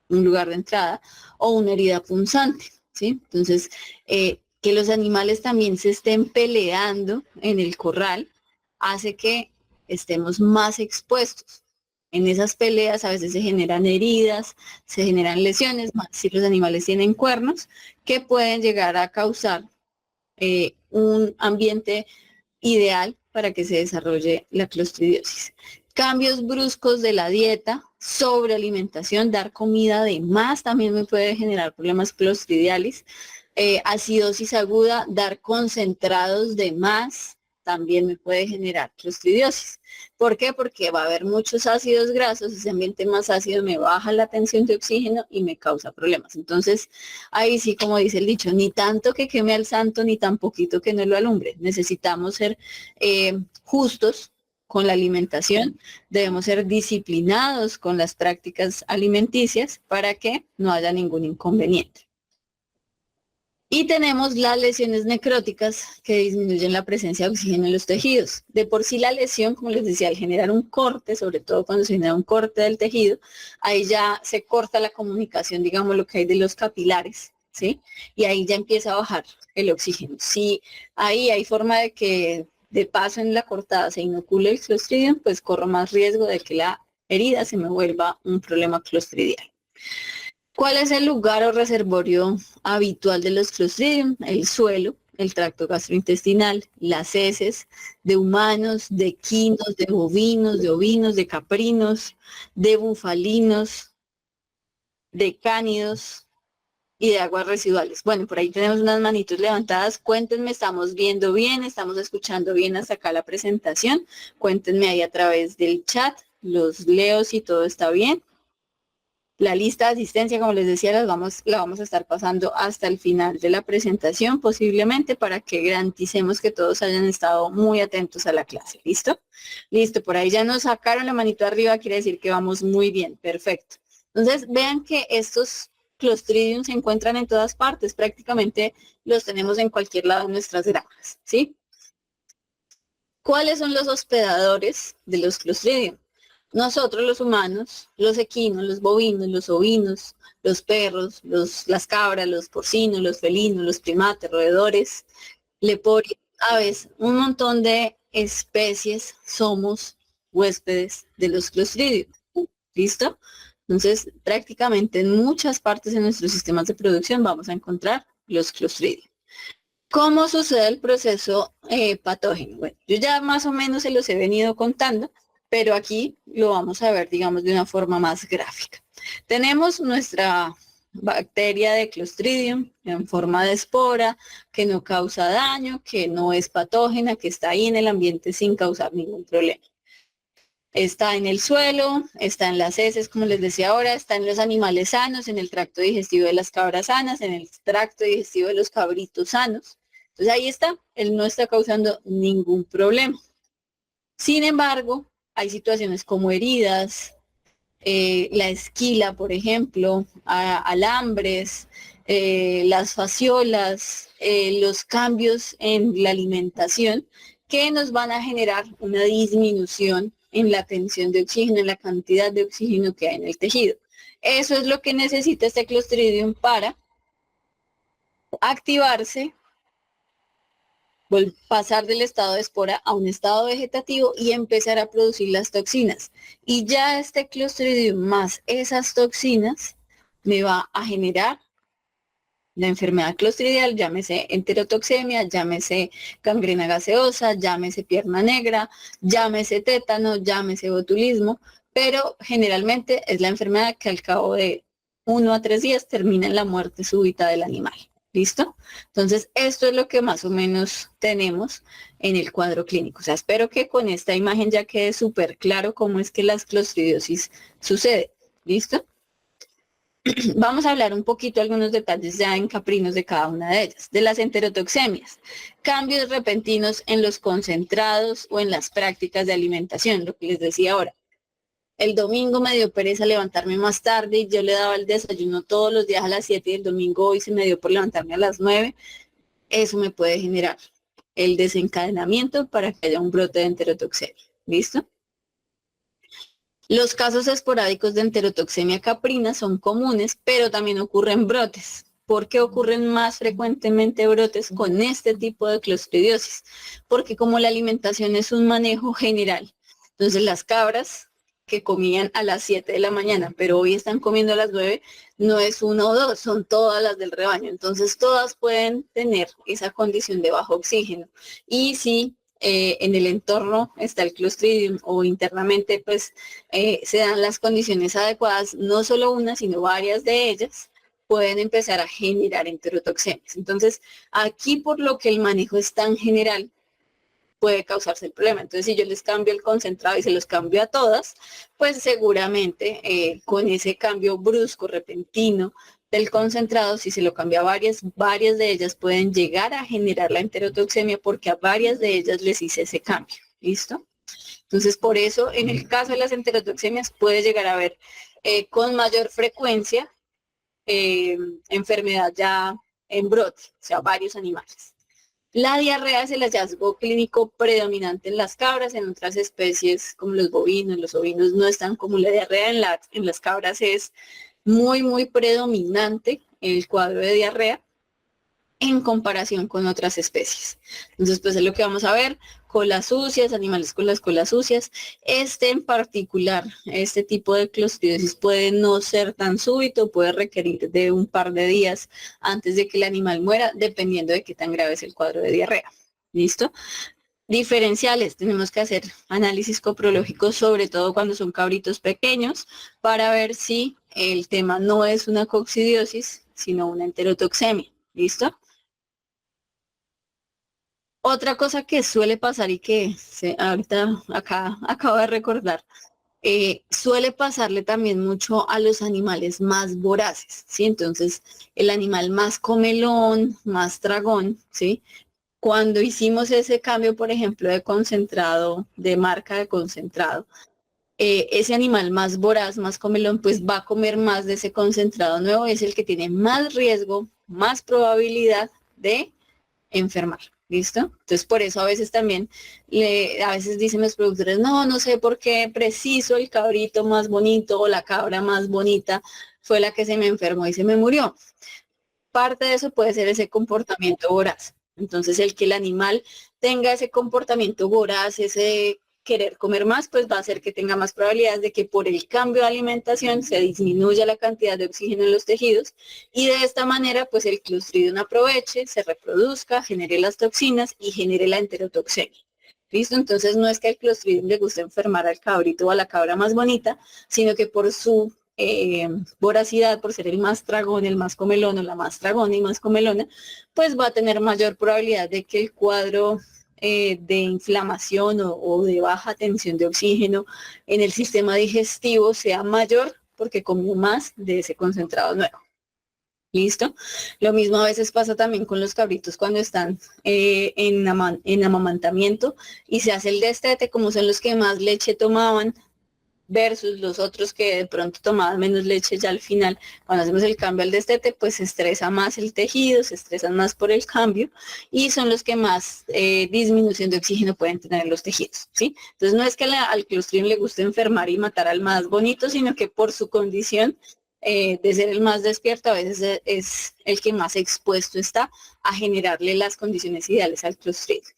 lugar de entrada, o una herida punzante, ¿sí? Entonces, que los animales también se estén peleando en el corral hace que estemos más expuestos. En esas peleas a veces se generan heridas, se generan lesiones, más si los animales tienen cuernos, que pueden llegar a causar un ambiente ideal para que se desarrolle la clostridiosis. Cambios bruscos de la dieta, sobrealimentación, dar comida de más también me puede generar problemas clostridiales. Acidosis aguda, dar concentrados de más también me puede generar clostridiosis. ¿Por qué? Porque va a haber muchos ácidos grasos, ese ambiente más ácido me baja la tensión de oxígeno y me causa problemas. Entonces, ahí sí, como dice el dicho, ni tanto que queme al santo, ni tan poquito que no lo alumbre. Necesitamos ser justos con la alimentación, debemos ser disciplinados con las prácticas alimenticias para que no haya ningún inconveniente. Y tenemos las lesiones necróticas que disminuyen la presencia de oxígeno en los tejidos. De por sí la lesión, como les decía, al generar un corte, sobre todo cuando se genera un corte del tejido, ahí ya se corta la comunicación, digamos, lo que hay de los capilares, ¿sí? Y ahí ya empieza a bajar el oxígeno. Si ahí hay forma de que de paso en la cortada se inocule el Clostridium, pues corro más riesgo de que la herida se me vuelva un problema clostridial. ¿Cuál es el lugar o reservorio habitual de los Clostridium? El suelo, el tracto gastrointestinal, las heces de humanos, de equinos, de bovinos, de ovinos, de caprinos, de bufalinos, de cánidos y de aguas residuales. Bueno, por ahí tenemos unas manitos levantadas. Cuéntenme, ¿estamos viendo bien? ¿Estamos escuchando bien hasta acá la presentación? Cuéntenme ahí a través del chat. Los leo si todo está bien. La lista de asistencia, como les decía, la vamos a estar pasando hasta el final de la presentación, posiblemente, para que garanticemos que todos hayan estado muy atentos a la clase. ¿Listo? Listo, por ahí ya nos sacaron la manito arriba, quiere decir que vamos muy bien. Perfecto. Entonces, vean que estos Clostridium se encuentran en todas partes, prácticamente los tenemos en cualquier lado de nuestras granjas, ¿sí? ¿Cuáles son los hospedadores de los Clostridium? Nosotros los humanos, los equinos, los bovinos, los ovinos, los perros, las cabras, los porcinos, los felinos, los primates, roedores, leporios, aves, un montón de especies somos huéspedes de los Clostridium. ¿Listo? Entonces, prácticamente en muchas partes de nuestros sistemas de producción vamos a encontrar los Clostridium. ¿Cómo sucede el proceso patógeno? Bueno, yo ya más o menos se los he venido contando, pero aquí lo vamos a ver, digamos, de una forma más gráfica. Tenemos nuestra bacteria de Clostridium en forma de espora, que no causa daño, que no es patógena, que está ahí en el ambiente sin causar ningún problema. Está en el suelo, está en las heces, como les decía ahora, está en los animales sanos, en el tracto digestivo de las cabras sanas, en el tracto digestivo de los cabritos sanos. Entonces ahí está, él no está causando ningún problema. Sin embargo, hay situaciones como heridas, la esquila, por ejemplo, alambres, las fasciolas, los cambios en la alimentación que nos van a generar una disminución en la tensión de oxígeno, en la cantidad de oxígeno que hay en el tejido. Eso es lo que necesita este Clostridium para activarse, pasar del estado de espora a un estado vegetativo y empezar a producir las toxinas. Y ya este Clostridium más esas toxinas me va a generar la enfermedad clostridial, llámese enterotoxemia, llámese gangrena gaseosa, llámese pierna negra, llámese tétano, llámese botulismo, pero generalmente es la enfermedad que al cabo de 1 a 3 días termina en la muerte súbita del animal. ¿Listo? Entonces, esto es lo que más o menos tenemos en el cuadro clínico. O sea, espero que con esta imagen ya quede súper claro cómo es que la clostridiosis sucede. ¿Listo? Vamos a hablar un poquito algunos detalles ya en caprinos de cada una de ellas. De las enterotoxemias, cambios repentinos en los concentrados o en las prácticas de alimentación, lo que les decía ahora. El domingo me dio pereza levantarme más tarde y yo le daba el desayuno todos los días a las 7 y el domingo hoy se me dio por levantarme a las 9. Eso me puede generar el desencadenamiento para que haya un brote de enterotoxemia. ¿Listo? Los casos esporádicos de enterotoxemia caprina son comunes, pero también ocurren brotes. ¿Por qué ocurren más frecuentemente brotes con este tipo de clostridiosis? Porque como la alimentación es un manejo general, entonces las cabras que comían a las 7 de la mañana, pero hoy están comiendo a las 9, no es uno o dos, son todas las del rebaño. Entonces todas pueden tener esa condición de bajo oxígeno. Y si en el entorno está el Clostridium o internamente pues se dan las condiciones adecuadas, no solo una, sino varias de ellas pueden empezar a generar enterotoxemias. Entonces, aquí por lo que el manejo es tan general, puede causarse el problema. Entonces, si yo les cambio el concentrado y se los cambio a todas, pues seguramente con ese cambio brusco, repentino del concentrado, si se lo cambia a varias de ellas pueden llegar a generar la enterotoxemia porque a varias de ellas les hice ese cambio. ¿Listo? Entonces, por eso, en el caso de las enterotoxemias, puede llegar a haber con mayor frecuencia enfermedad ya en brote, o sea, varios animales. La diarrea es el hallazgo clínico predominante en las cabras, en otras especies como los ovinos no están como la diarrea, en las cabras es muy predominante el cuadro de diarrea en comparación con otras especies. Entonces, pues es lo que vamos a ver, colas sucias, animales con las colas sucias. Este en particular, este tipo de clostridiosis puede no ser tan súbito, puede requerir de un par de días antes de que el animal muera, dependiendo de qué tan grave es el cuadro de diarrea. ¿Listo? Diferenciales, tenemos que hacer análisis coprológicos, sobre todo cuando son cabritos pequeños, para ver si el tema no es una coccidiosis, sino una enterotoxemia. ¿Listo? Otra cosa que suele pasar y que ahorita acá acabo de recordar, suele pasarle también mucho a los animales más voraces, ¿sí? Entonces, el animal más comelón, más tragón, ¿sí? Cuando hicimos ese cambio, por ejemplo, de concentrado, de marca de concentrado, ese animal más voraz, más comelón, pues va a comer más de ese concentrado nuevo, es el que tiene más riesgo, más probabilidad de enfermar. ¿Listo? Entonces, por eso a veces también, a veces dicen los productores, no sé por qué preciso el cabrito más bonito o la cabra más bonita fue la que se me enfermó y se me murió. Parte de eso puede ser ese comportamiento voraz. Entonces, el que el animal tenga ese comportamiento voraz, ese querer comer más, pues va a hacer que tenga más probabilidades de que por el cambio de alimentación se disminuya la cantidad de oxígeno en los tejidos y de esta manera, pues el Clostridium aproveche, se reproduzca, genere las toxinas y genere la enterotoxemia. ¿Listo? Entonces no es que al Clostridium le guste enfermar al cabrito o a la cabra más bonita, sino que por su voracidad, por ser el más tragón, el más comelón o la más tragona y más comelona, pues va a tener mayor probabilidad de que el cuadro de inflamación o de baja tensión de oxígeno en el sistema digestivo sea mayor porque comió más de ese concentrado nuevo. ¿Listo? Lo mismo a veces pasa también con los cabritos cuando están en amamantamiento y se hace el destete, como son los que más leche tomaban, versus los otros que de pronto tomaban menos leche ya al final. Cuando hacemos el cambio al destete, pues se estresa más el tejido, se estresan más por el cambio y son los que más disminución de oxígeno pueden tener en los tejidos, ¿sí? Entonces no es que al Clostridium le guste enfermar y matar al más bonito, sino que por su condición de ser el más despierto, a veces es el que más expuesto está a generarle las condiciones ideales al Clostridium.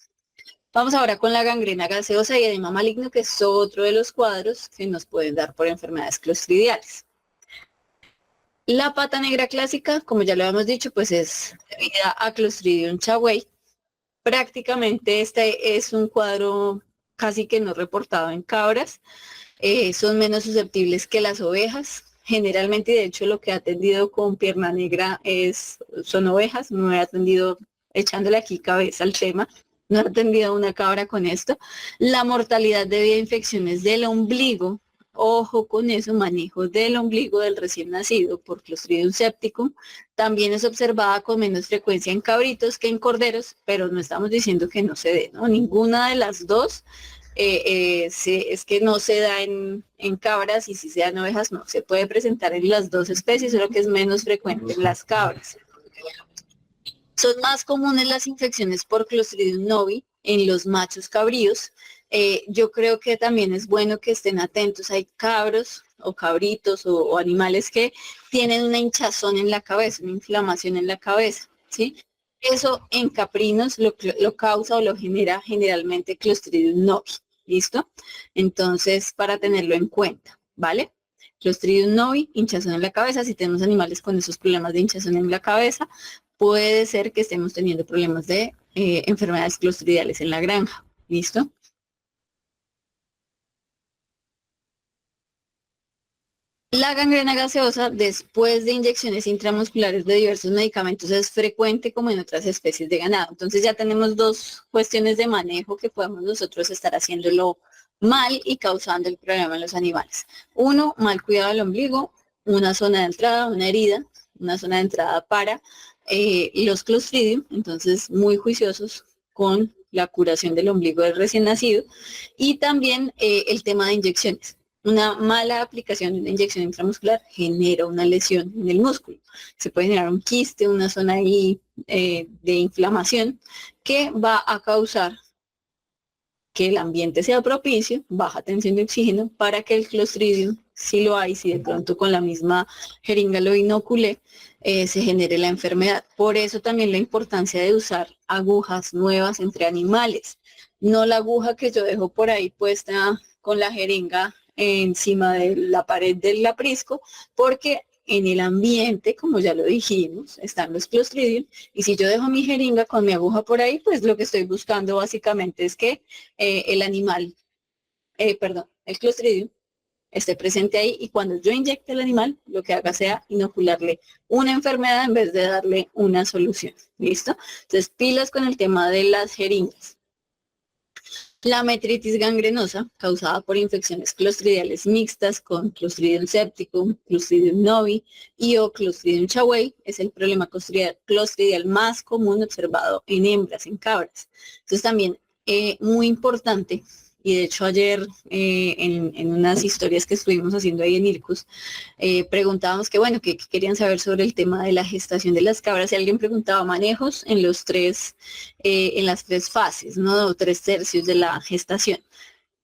Vamos ahora con la gangrena gaseosa y edema maligno, que es otro de los cuadros que nos pueden dar por enfermedades clostridiales. La pata negra clásica, como ya lo habíamos dicho, pues es debida a Clostridium chaguey. Prácticamente este es un cuadro casi que no reportado en cabras. Son menos susceptibles que las ovejas. Generalmente, de hecho, lo que ha atendido con pierna negra son ovejas. No he atendido echándole aquí cabeza al tema. No he atendido a una cabra con esto. La mortalidad debido a infecciones del ombligo. Ojo con eso, manejo del ombligo del recién nacido por Clostridium septicum. También es observada con menos frecuencia en cabritos que en corderos, pero no estamos diciendo que no se dé, ¿no? Ninguna de las dos es que no se da en cabras y si se da en ovejas no. Se puede presentar en las dos especies, solo que es menos frecuente en las cabras. Son más comunes las infecciones por Clostridium novi en los machos cabríos. Yo creo que también es bueno que estén atentos. Hay cabros o cabritos o animales que tienen una hinchazón en la cabeza, una inflamación en la cabeza, ¿sí? Eso en caprinos lo causa o lo genera generalmente Clostridium novi, ¿listo? Entonces, para tenerlo en cuenta, ¿vale? Clostridium novi, hinchazón en la cabeza. Si tenemos animales con esos problemas de hinchazón en la cabeza, puede ser que estemos teniendo problemas de enfermedades clostridiales en la granja. ¿Listo? La gangrena gaseosa, después de inyecciones intramusculares de diversos medicamentos, es frecuente como en otras especies de ganado. Entonces ya tenemos dos cuestiones de manejo que podemos nosotros estar haciéndolo mal y causando el problema en los animales. Uno, mal cuidado del ombligo, una zona de entrada, una herida, una zona de entrada para los Clostridium, entonces muy juiciosos con la curación del ombligo del recién nacido y también el tema de inyecciones. Una mala aplicación de una inyección intramuscular genera una lesión en el músculo. Se puede generar un quiste, una zona ahí de inflamación que va a causar que el ambiente sea propicio, baja tensión de oxígeno, para que el Clostridium, si lo hay, si de pronto con la misma jeringa lo inoculé, se genere la enfermedad. Por eso también la importancia de usar agujas nuevas entre animales. No la aguja que yo dejo por ahí puesta con la jeringa encima de la pared del aprisco, porque en el ambiente, como ya lo dijimos, están los Clostridium, y si yo dejo mi jeringa con mi aguja por ahí, pues lo que estoy buscando básicamente es que el animal, perdón, el Clostridium esté presente ahí y cuando yo inyecte al animal, lo que haga sea inocularle una enfermedad en vez de darle una solución. ¿Listo? Entonces, pilas con el tema de las jeringas. La metritis gangrenosa, causada por infecciones clostridiales mixtas con Clostridium septicum, Clostridium novi y o Clostridium chawei, es el problema clostridial más común observado en hembras, en cabras. Entonces también muy importante, y de hecho ayer en unas historias que estuvimos haciendo ahí en IRCUS, preguntábamos que bueno, que querían saber sobre el tema de la gestación de las cabras, y alguien preguntaba manejos en en las tres fases, ¿no? O 3/3 de la gestación.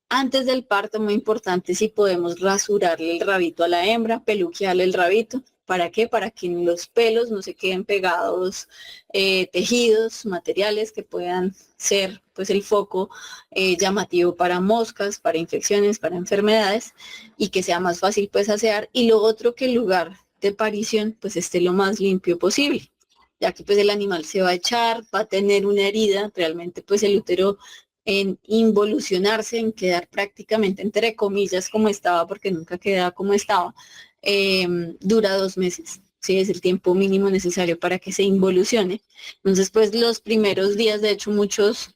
Antes del parto, muy importante, si podemos rasurarle el rabito a la hembra, peluquearle el rabito. ¿Para qué? Para que en los pelos no se queden pegados tejidos, materiales que puedan ser pues el foco llamativo para moscas, para infecciones, para enfermedades y que sea más fácil pues asear. Y lo otro, que el lugar de parición pues esté lo más limpio posible, ya que pues el animal se va a echar, va a tener una herida, realmente pues el útero en involucionarse, en quedar prácticamente entre comillas como estaba, porque nunca queda como estaba, dura 2 meses. Sí, es el tiempo mínimo necesario para que se involucione. Entonces, pues los primeros días, de hecho, muchos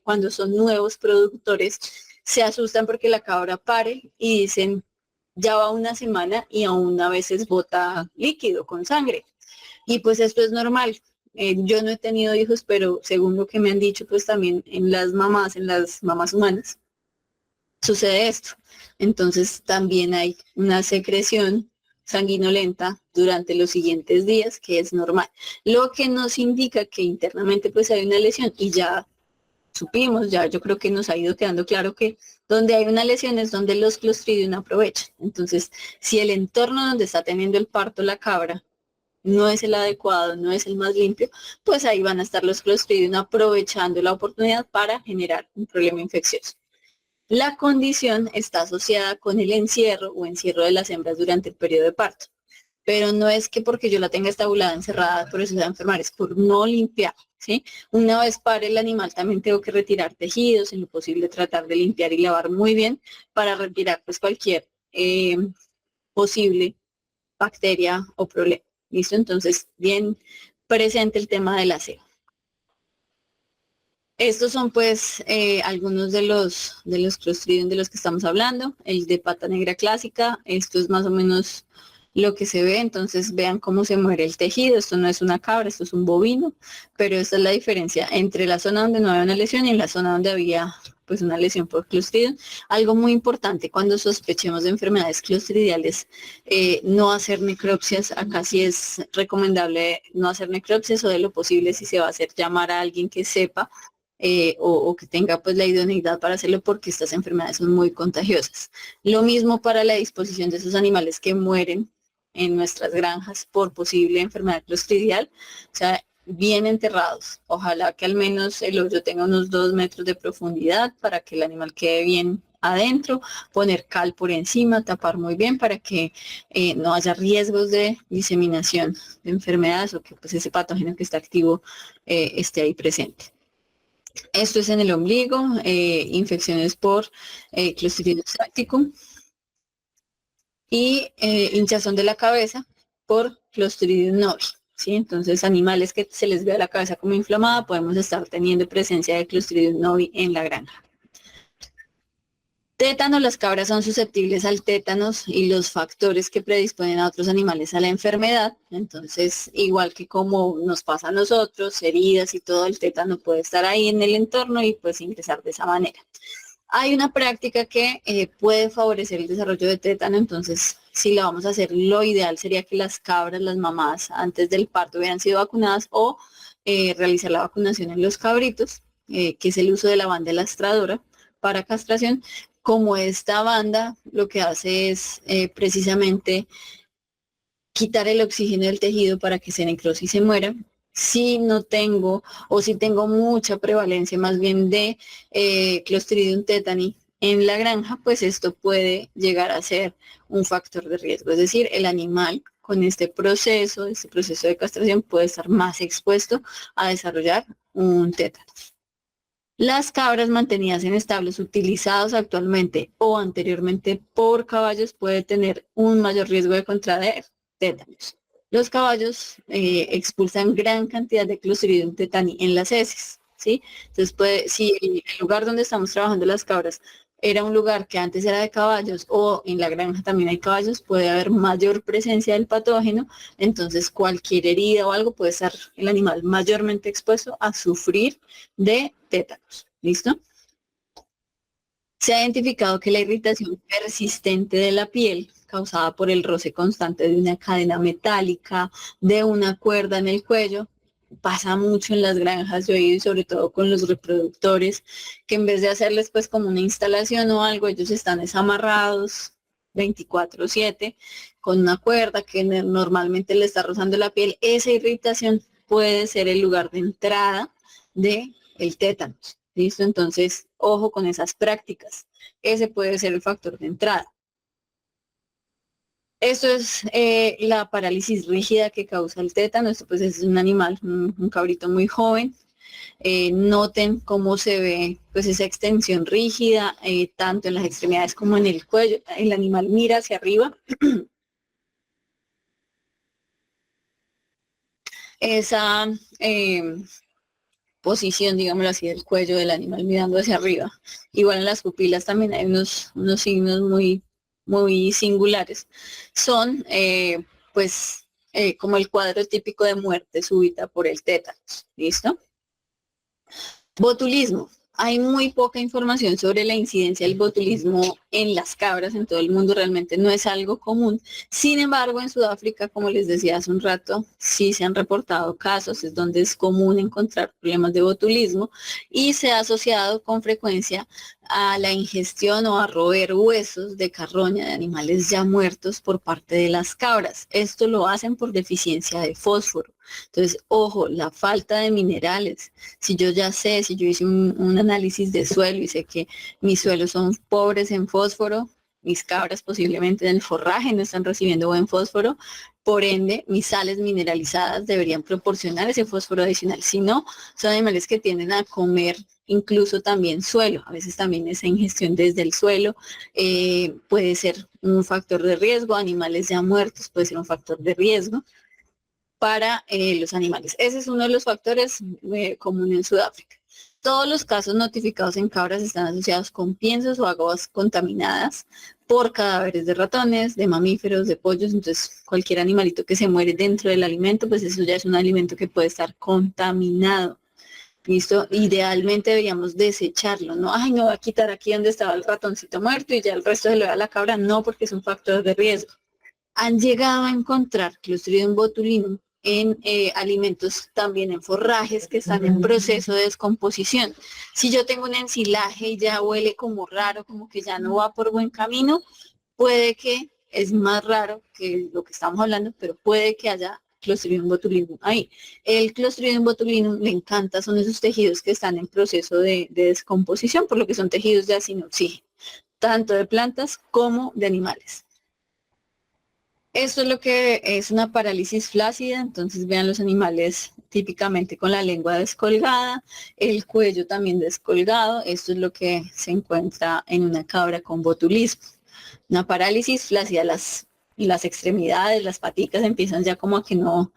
cuando son nuevos productores se asustan porque la cabra pare y dicen, ya va una semana y aún a veces bota líquido con sangre. Y pues esto es normal. Yo no he tenido hijos, pero según lo que me han dicho, pues también en las mamás humanas, sucede esto. Entonces también hay una secreción sanguinolenta durante los siguientes días, que es normal. Lo que nos indica que internamente pues hay una lesión y ya supimos, ya yo creo que nos ha ido quedando claro que donde hay una lesión es donde los Clostridium aprovechan. Entonces, si el entorno donde está teniendo el parto la cabra no es el adecuado, no es el más limpio, pues ahí van a estar los Clostridium aprovechando la oportunidad para generar un problema infeccioso. La condición está asociada con el encierro o encierro de las hembras durante el periodo de parto, pero no es que porque yo la tenga estabulada, encerrada, por eso se va a enfermar, es por no limpiar, ¿sí? Una vez pare el animal también tengo que retirar tejidos, en lo posible tratar de limpiar y lavar muy bien para retirar pues cualquier posible bacteria o problema. ¿Listo? Entonces, bien presente el tema del aseo. Estos son pues algunos de los Clostridium de los que estamos hablando. El de pata negra clásica, esto es más o menos lo que se ve, entonces vean cómo se muere el tejido. Esto no es una cabra, esto es un bovino, pero esta es la diferencia entre la zona donde no había una lesión y la zona donde había pues una lesión por Clostridium. Algo muy importante cuando sospechemos de enfermedades clostridiales, no hacer necropsias. Acá sí es recomendable no hacer necropsias, o de lo posible, si se va a hacer, llamar a alguien que sepa o que tenga pues la idoneidad para hacerlo, porque estas enfermedades son muy contagiosas. Lo mismo para la disposición de esos animales que mueren en nuestras granjas por posible enfermedad clostridial, o sea, bien enterrados. Ojalá que al menos el hoyo tenga unos 2 metros de profundidad para que el animal quede bien adentro, poner cal por encima, tapar muy bien para que no haya riesgos de diseminación de enfermedades o que pues ese patógeno que está activo esté ahí presente. Esto es en el ombligo, infecciones por Clostridium septicum y hinchazón de la cabeza por Clostridium novi. ¿Sí? Entonces, animales que se les vea la cabeza como inflamada, podemos estar teniendo presencia de Clostridium novi en la granja. Tétano, las cabras son susceptibles al tétanos y los factores que predisponen a otros animales a la enfermedad. Entonces, igual que como nos pasa a nosotros, heridas y todo, el tétano puede estar ahí en el entorno y pues ingresar de esa manera. Hay una práctica que puede favorecer el desarrollo de tétano, entonces si la vamos a hacer, lo ideal sería que las cabras, las mamás, antes del parto hubieran sido vacunadas o realizar la vacunación en los cabritos, que es el uso de la banda elastradora para castración. Como esta banda lo que hace es precisamente quitar el oxígeno del tejido para que se necrose y se muera. Si no tengo o si tengo mucha prevalencia más bien de Clostridium tetani en la granja, pues esto puede llegar a ser un factor de riesgo. Es decir, el animal con este proceso de castración puede estar más expuesto a desarrollar un tétano. Las cabras mantenidas en establos utilizados actualmente o anteriormente por caballos puede tener un mayor riesgo de contraer tétanos. Los caballos expulsan gran cantidad de Clostridium tetani en las heces, ¿sí? Entonces, si el lugar donde estamos trabajando las cabras era un lugar que antes era de caballos o en la granja también hay caballos, puede haber mayor presencia del patógeno, entonces cualquier herida o algo puede estar el animal mayormente expuesto a sufrir de tétanos. ¿Listo? Se ha identificado que la irritación persistente de la piel causada por el roce constante de una cadena metálica, de una cuerda en el cuello, pasa mucho en las granjas de oído y sobre todo con los reproductores, que en vez de hacerles pues como una instalación o algo, ellos están desamarrados 24/7 con una cuerda que normalmente le está rozando la piel. Esa irritación puede ser el lugar de entrada de el tétanos. ¿Listo? Entonces, ojo con esas prácticas. Ese puede ser el factor de entrada. Esto es la parálisis rígida que causa el tétano. Esto pues es un animal, un cabrito muy joven. Noten cómo se ve pues esa extensión rígida, tanto en las extremidades como en el cuello. El animal mira hacia arriba. Esa posición, digámoslo así, del cuello del animal mirando hacia arriba. Igual en las pupilas también hay unos signos muy singulares. Son, pues, como el cuadro típico de muerte súbita por el tétanos. ¿Listo? Botulismo. Hay muy poca información sobre la incidencia del botulismo en las cabras en todo el mundo, realmente no es algo común. Sin embargo, en Sudáfrica, como les decía hace un rato, sí se han reportado casos, es donde es común encontrar problemas de botulismo y se ha asociado con frecuencia a la ingestión o a roer huesos de carroña de animales ya muertos por parte de las cabras. Esto lo hacen por deficiencia de fósforo. Entonces, ojo, la falta de minerales. Si yo ya sé, si yo hice un análisis de suelo y sé que mis suelos son pobres en fósforo, mis cabras posiblemente en el forraje no están recibiendo buen fósforo, por ende, mis sales mineralizadas deberían proporcionar ese fósforo adicional. Si no, son animales que tienden a comer incluso también suelo. A veces también esa ingestión desde el suelo puede ser un factor de riesgo. Animales ya muertos puede ser un factor de riesgo para los animales. Ese es uno de los factores comunes en Sudáfrica. Todos los casos notificados en cabras están asociados con piensos o aguas contaminadas por cadáveres de ratones, de mamíferos, de pollos. Entonces, cualquier animalito que se muere dentro del alimento, pues eso ya es un alimento que puede estar contaminado. ¿Listo? Idealmente deberíamos desecharlo, ¿no? Ay, no voy a quitar aquí donde estaba el ratoncito muerto y ya el resto se lo da a la cabra. No, porque es un factor de riesgo. Han llegado a encontrar Clostridium botulinum en alimentos, también en forrajes que están en proceso de descomposición. Si yo tengo un ensilaje y ya huele como raro, como que ya no va por buen camino, puede que, es más raro que lo que estamos hablando, pero puede que haya Clostridium botulinum ahí. El Clostridium botulinum le encanta, son esos tejidos que están en proceso de descomposición, por lo que son tejidos ya sin oxígeno, tanto de plantas como de animales. Esto es lo que es una parálisis flácida, entonces vean los animales típicamente con la lengua descolgada, el cuello también descolgado, esto es lo que se encuentra en una cabra con botulismo. Una parálisis flácida, las extremidades, las paticas empiezan ya como a que no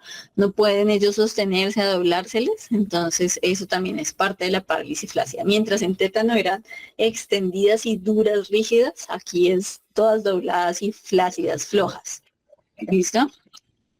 pueden ellos sostenerse, a doblárseles, entonces eso también es parte de la parálisis flácida. Mientras en tétano eran extendidas y duras, rígidas, aquí es todas dobladas y flácidas, flojas. ¿Listo?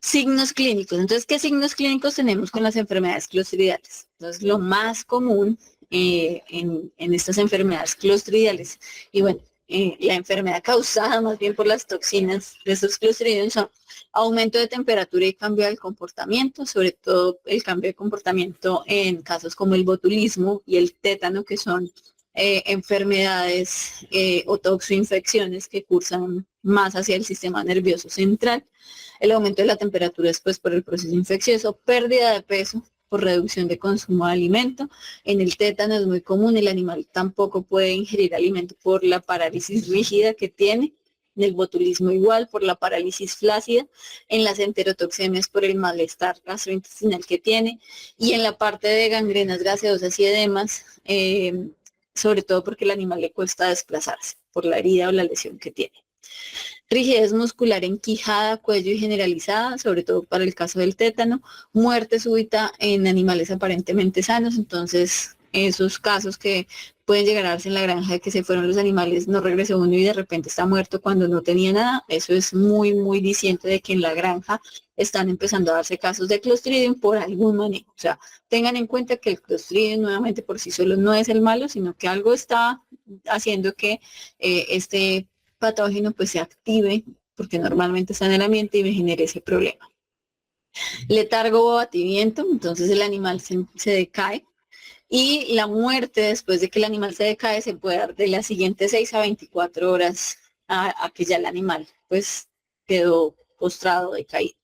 Signos clínicos. Entonces, ¿qué signos clínicos tenemos con las enfermedades clostridiales? Entonces, lo más común en estas enfermedades clostridiales, y bueno, la enfermedad causada más bien por las toxinas de estos clostridios son aumento de temperatura y cambio del comportamiento, sobre todo el cambio de comportamiento en casos como el botulismo y el tétano, que son enfermedades o toxoinfecciones que cursan más hacia el sistema nervioso central, el aumento de la temperatura después por el proceso infeccioso, pérdida de peso por reducción de consumo de alimento. En el tétano es muy común, el animal tampoco puede ingerir alimento por la parálisis rígida que tiene, en el botulismo igual, por la parálisis flácida, en las enterotoxemias por el malestar gastrointestinal que tiene, y en la parte de gangrenas gaseosas y edemas, sobre todo porque el animal le cuesta desplazarse por la herida o la lesión que tiene. Rigidez muscular en quijada, cuello y generalizada, sobre todo para el caso del tétano. Muerte súbita en animales aparentemente sanos, entonces esos casos que pueden llegar a darse en la granja de que se fueron los animales, no regresó uno y de repente está muerto cuando no tenía nada, eso es muy diciente de que en la granja están empezando a darse casos de Clostridium por algún manejo. O sea, tengan en cuenta que el Clostridium nuevamente por sí solo no es el malo, sino que algo está haciendo que este patógeno pues se active, porque normalmente está en el ambiente y me genere ese problema. Letargo o abatimiento, entonces el animal se decae, y la muerte después de que el animal se decae se puede dar de las siguientes 6 a 24 horas a que ya el animal pues quedó postrado, decaído.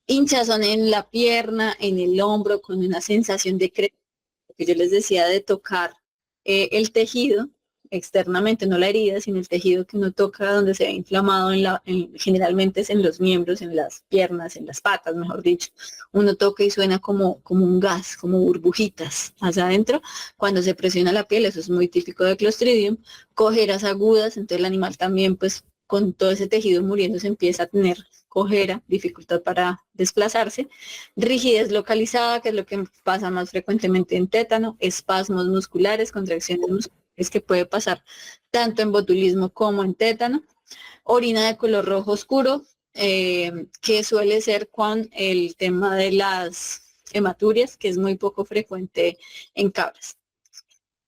Hinchazón en la pierna, en el hombro, con una sensación de que yo les decía de tocar el tejido externamente, no la herida, sino el tejido que uno toca donde se ve inflamado, generalmente es en los miembros, en las piernas, en las patas, mejor dicho. Uno toca y suena como un gas, como burbujitas hacia adentro. Cuando se presiona la piel, eso es muy típico de Clostridium. Cojeras agudas, entonces el animal también, pues con todo ese tejido muriendo, se empieza a tener cojera, dificultad para desplazarse, rigidez localizada, que es lo que pasa más frecuentemente en tétano, espasmos musculares, contracciones musculares que puede pasar tanto en botulismo como en tétano, orina de color rojo oscuro, que suele ser con el tema de las hematurias, que es muy poco frecuente en cabras.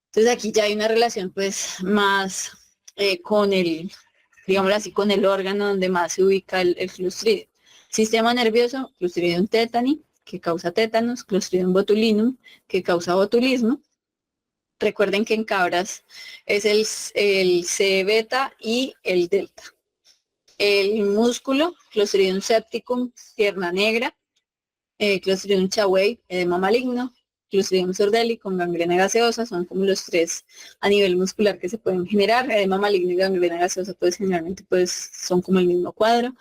Entonces aquí ya hay una relación pues más con el, digámoslo así, con el órgano donde más se ubica el Clostridium. Sistema nervioso, Clostridium tetani, que causa tétanos, Clostridium botulinum, que causa botulismo. Recuerden que en cabras es el C beta y el delta. El músculo, Clostridium septicum, pierna negra, Clostridium chawei, edema maligno, Clostridium sordeli con gangrena gaseosa, son como los tres a nivel muscular que se pueden generar. Edema maligno y gangrena gaseosa pues generalmente pues son como el mismo cuadro.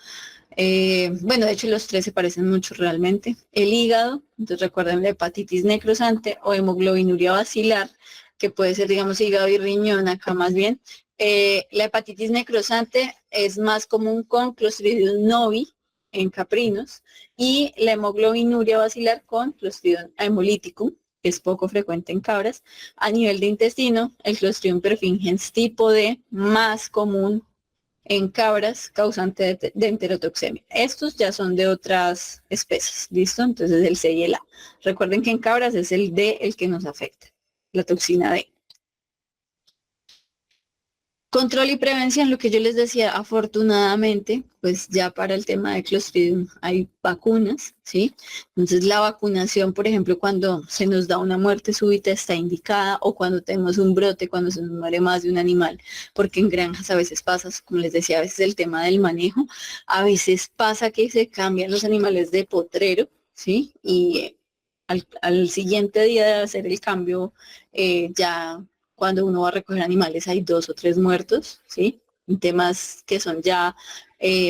Bueno, de hecho los tres se parecen mucho realmente. El hígado, entonces recuerden la hepatitis necrosante o hemoglobinuria basilar, que puede ser digamos hígado y riñón acá más bien. La hepatitis necrosante es más común con Clostridium novi en caprinos, y la hemoglobinuria basilar con Clostridium hemolyticum, que es poco frecuente en cabras. A nivel de intestino, el Clostridium perfringens tipo D, más común en cabras, causante de enterotoxemia. Estos ya son de otras especies, ¿listo? Entonces el C y el A. Recuerden que en cabras es el D el que nos afecta, la toxina D. Control y prevención, lo que yo les decía, afortunadamente, pues ya para el tema de Clostridium hay vacunas, ¿sí? Entonces la vacunación, por ejemplo, cuando se nos da una muerte súbita está indicada, o cuando tenemos un brote, cuando se nos muere más de un animal, porque en granjas a veces pasa, como les decía, a veces el tema del manejo, a veces pasa que se cambian los animales de potrero, ¿sí? Y al siguiente día de hacer el cambio, ya cuando uno va a recoger animales hay 2 o 3 muertos, ¿sí? Y temas que son ya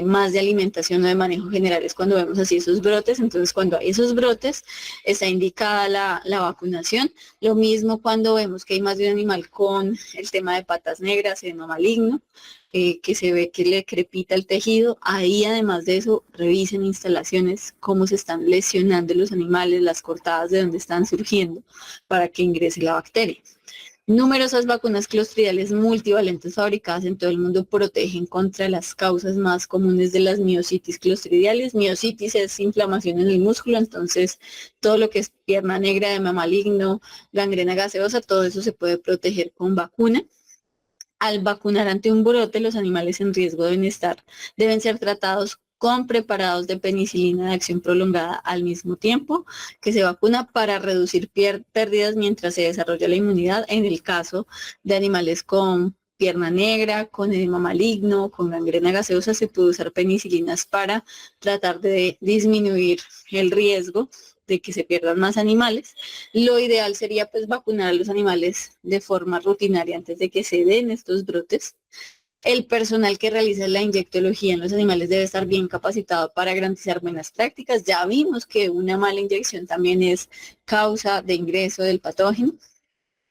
más de alimentación o de manejo general es cuando vemos así esos brotes. Entonces, cuando hay esos brotes, está indicada la vacunación. Lo mismo cuando vemos que hay más de un animal con el tema de patas negras, edema maligno, que se ve que le crepita el tejido. Ahí, además de eso, revisen instalaciones, cómo se están lesionando los animales, las cortadas de dónde están surgiendo, para que ingrese la bacteria. Numerosas vacunas clostridiales multivalentes fabricadas en todo el mundo protegen contra las causas más comunes de las miositis clostridiales. Miositis es inflamación en el músculo, entonces todo lo que es pierna negra, edema maligno, gangrena gaseosa, todo eso se puede proteger con vacuna. Al vacunar ante un brote, los animales en riesgo deben ser tratados con preparados de penicilina de acción prolongada al mismo tiempo que se vacuna para reducir pérdidas mientras se desarrolla la inmunidad. En el caso de animales con pierna negra, con edema maligno, con gangrena gaseosa, se puede usar penicilinas para tratar de disminuir el riesgo de que se pierdan más animales. Lo ideal sería pues vacunar a los animales de forma rutinaria antes de que se den estos brotes. El personal que realiza la inyectología en los animales debe estar bien capacitado para garantizar buenas prácticas. Ya vimos que una mala inyección también es causa de ingreso del patógeno.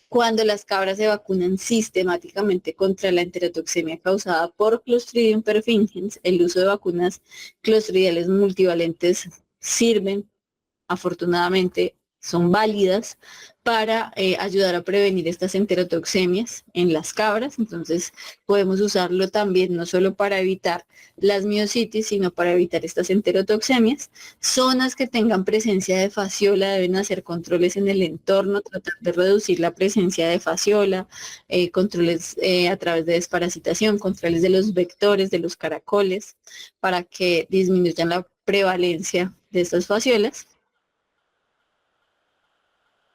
Cuando las cabras se vacunan sistemáticamente contra la enterotoxemia causada por Clostridium perfringens, el uso de vacunas clostridiales multivalentes sirven, afortunadamente, son válidas para ayudar a prevenir estas enterotoxemias en las cabras. Entonces podemos usarlo también no solo para evitar las miositis, sino para evitar estas enterotoxemias. Zonas que tengan presencia de fasciola deben hacer controles en el entorno, tratar de reducir la presencia de fasciola, controles a través de desparasitación, controles de los vectores, de los caracoles, para que disminuyan la prevalencia de estas fasciolas.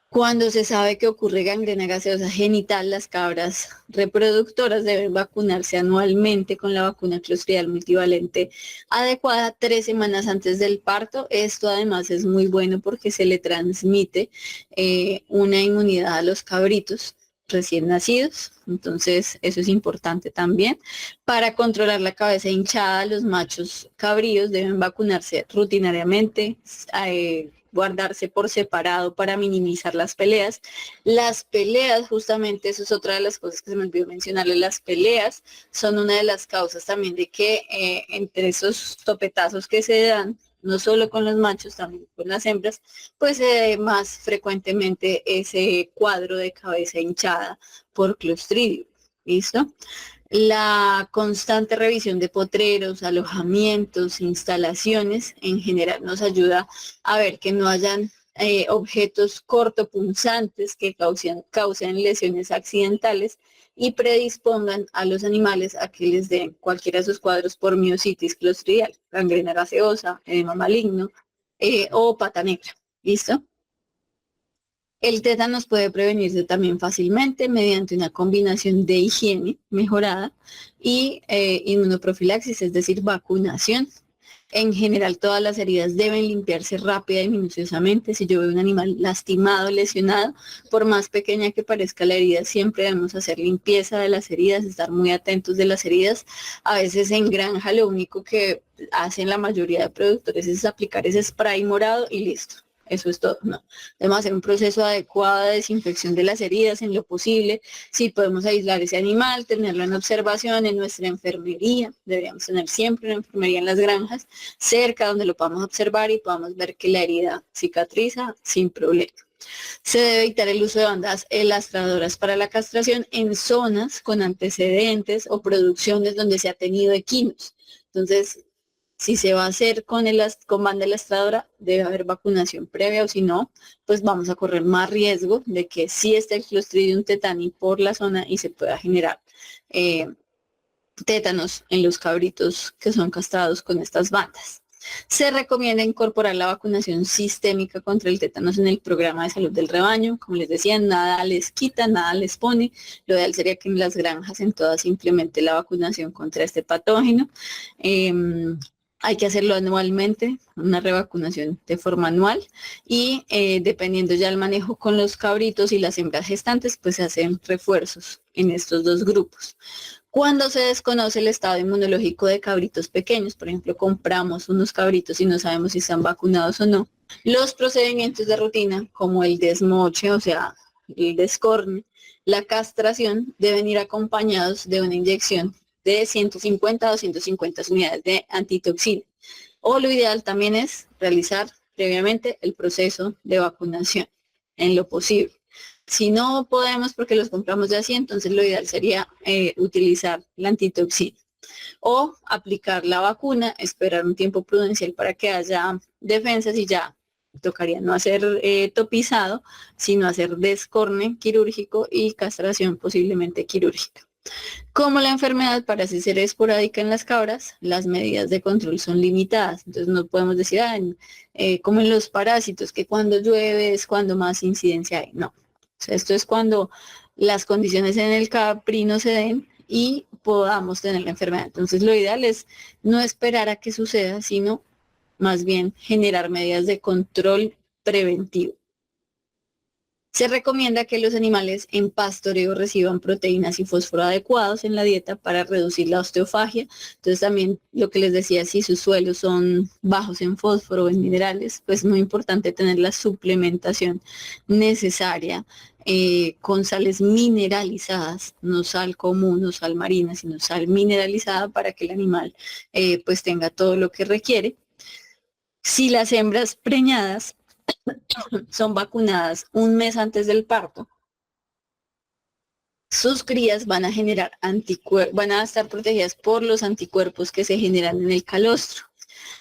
Cuando se sabe que ocurre gangrena gaseosa genital, las cabras reproductoras deben vacunarse anualmente con la vacuna clostridial multivalente adecuada 3 semanas antes del parto. Esto además es muy bueno porque se le transmite una inmunidad a los cabritos recién nacidos, entonces eso es importante también. Para controlar la cabeza hinchada, los machos cabríos deben vacunarse rutinariamente, guardarse por separado para minimizar las peleas. Las peleas, justamente, eso es otra de las cosas que se me olvidó mencionarles, las peleas son una de las causas también de que entre esos topetazos que se dan, no solo con los machos, también con las hembras, pues se ve más frecuentemente ese cuadro de cabeza hinchada por Clostridium. ¿Listo? La constante revisión de potreros, alojamientos, instalaciones, en general nos ayuda a ver que no hayan objetos cortopunzantes que causen lesiones accidentales y predispongan a los animales a que les den cualquiera de sus cuadros por miositis clostridial, gangrena gaseosa, edema maligno o pata negra. ¿Listo? El tétanos puede prevenirse también fácilmente mediante una combinación de higiene mejorada y inmunoprofilaxis, es decir, vacunación. En general, todas las heridas deben limpiarse rápida y minuciosamente. Si yo veo un animal lastimado, lesionado, por más pequeña que parezca la herida, siempre debemos hacer limpieza de las heridas, estar muy atentos de las heridas. A veces en granja lo único que hacen la mayoría de productores es aplicar ese spray morado y listo. Eso es todo, ¿no? Debemos hacer un proceso adecuado de desinfección de las heridas en lo posible. Si podemos aislar ese animal, tenerlo en observación en nuestra enfermería. Deberíamos tener siempre una enfermería en las granjas, cerca donde lo podamos observar y podamos ver que la herida cicatriza sin problema. Se debe evitar el uso de bandas elastradoras para la castración en zonas con antecedentes o producciones donde se ha tenido equinos. Entonces, si se va a hacer con banda elastradora, debe haber vacunación previa, o si no, pues vamos a correr más riesgo de que sí esté el Clostridium tetani por la zona y se pueda generar tétanos en los cabritos que son castrados con estas bandas. Se recomienda incorporar la vacunación sistémica contra el tétanos en el programa de salud del rebaño. Como les decía, nada les quita, nada les pone. Lo ideal sería que en las granjas, en todas, se implemente la vacunación contra este patógeno. Hay que hacerlo anualmente, una revacunación de forma anual y dependiendo ya el manejo con los cabritos y las hembras gestantes, pues se hacen refuerzos en estos dos grupos. Cuando se desconoce el estado inmunológico de cabritos pequeños, por ejemplo, compramos unos cabritos y no sabemos si están vacunados o no, los procedimientos de rutina, como el desmoche, o sea, el descorne, la castración, deben ir acompañados de una inyección de 150 a 250 unidades de antitoxina. O lo ideal también es realizar previamente el proceso de vacunación en lo posible. Si no podemos porque los compramos ya así, entonces lo ideal sería utilizar la antitoxina o aplicar la vacuna, esperar un tiempo prudencial para que haya defensas y ya tocaría no hacer topizado, sino hacer descorne quirúrgico y castración posiblemente quirúrgica. Como la enfermedad parece ser esporádica en las cabras, las medidas de control son limitadas. Entonces no podemos decir, como en los parásitos, que cuando llueve es cuando más incidencia hay. No. O sea, esto es cuando las condiciones en el caprino se den y podamos tener la enfermedad. Entonces lo ideal es no esperar a que suceda, sino más bien generar medidas de control preventivo. Se recomienda que los animales en pastoreo reciban proteínas y fósforo adecuados en la dieta para reducir la osteofagia. Entonces también lo que les decía, si sus suelos son bajos en fósforo o en minerales, pues es muy importante tener la suplementación necesaria con sales mineralizadas, no sal común, no sal marina, sino sal mineralizada para que el animal pues tenga todo lo que requiere. Si las hembras preñadas son vacunadas un mes antes del parto, sus crías van a generar anticuerpos, van a estar protegidas por los anticuerpos que se generan en el calostro.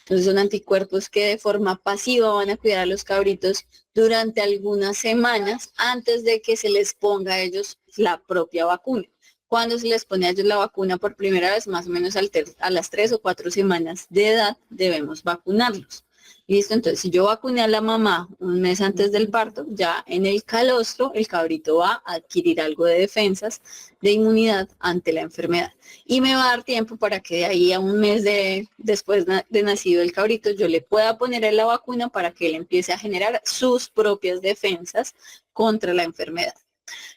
Entonces son anticuerpos que de forma pasiva van a cuidar a los cabritos durante algunas semanas antes de que se les ponga a ellos la propia vacuna. Cuando se les pone a ellos la vacuna por primera vez, más o menos a las 3 o 4 semanas de edad, debemos vacunarlos. Listo, entonces si yo vacuné a la mamá un mes antes del parto, ya en el calostro el cabrito va a adquirir algo de defensas, de inmunidad ante la enfermedad. Y me va a dar tiempo para que de ahí a un mes después de nacido el cabrito, yo le pueda poner la vacuna para que él empiece a generar sus propias defensas contra la enfermedad.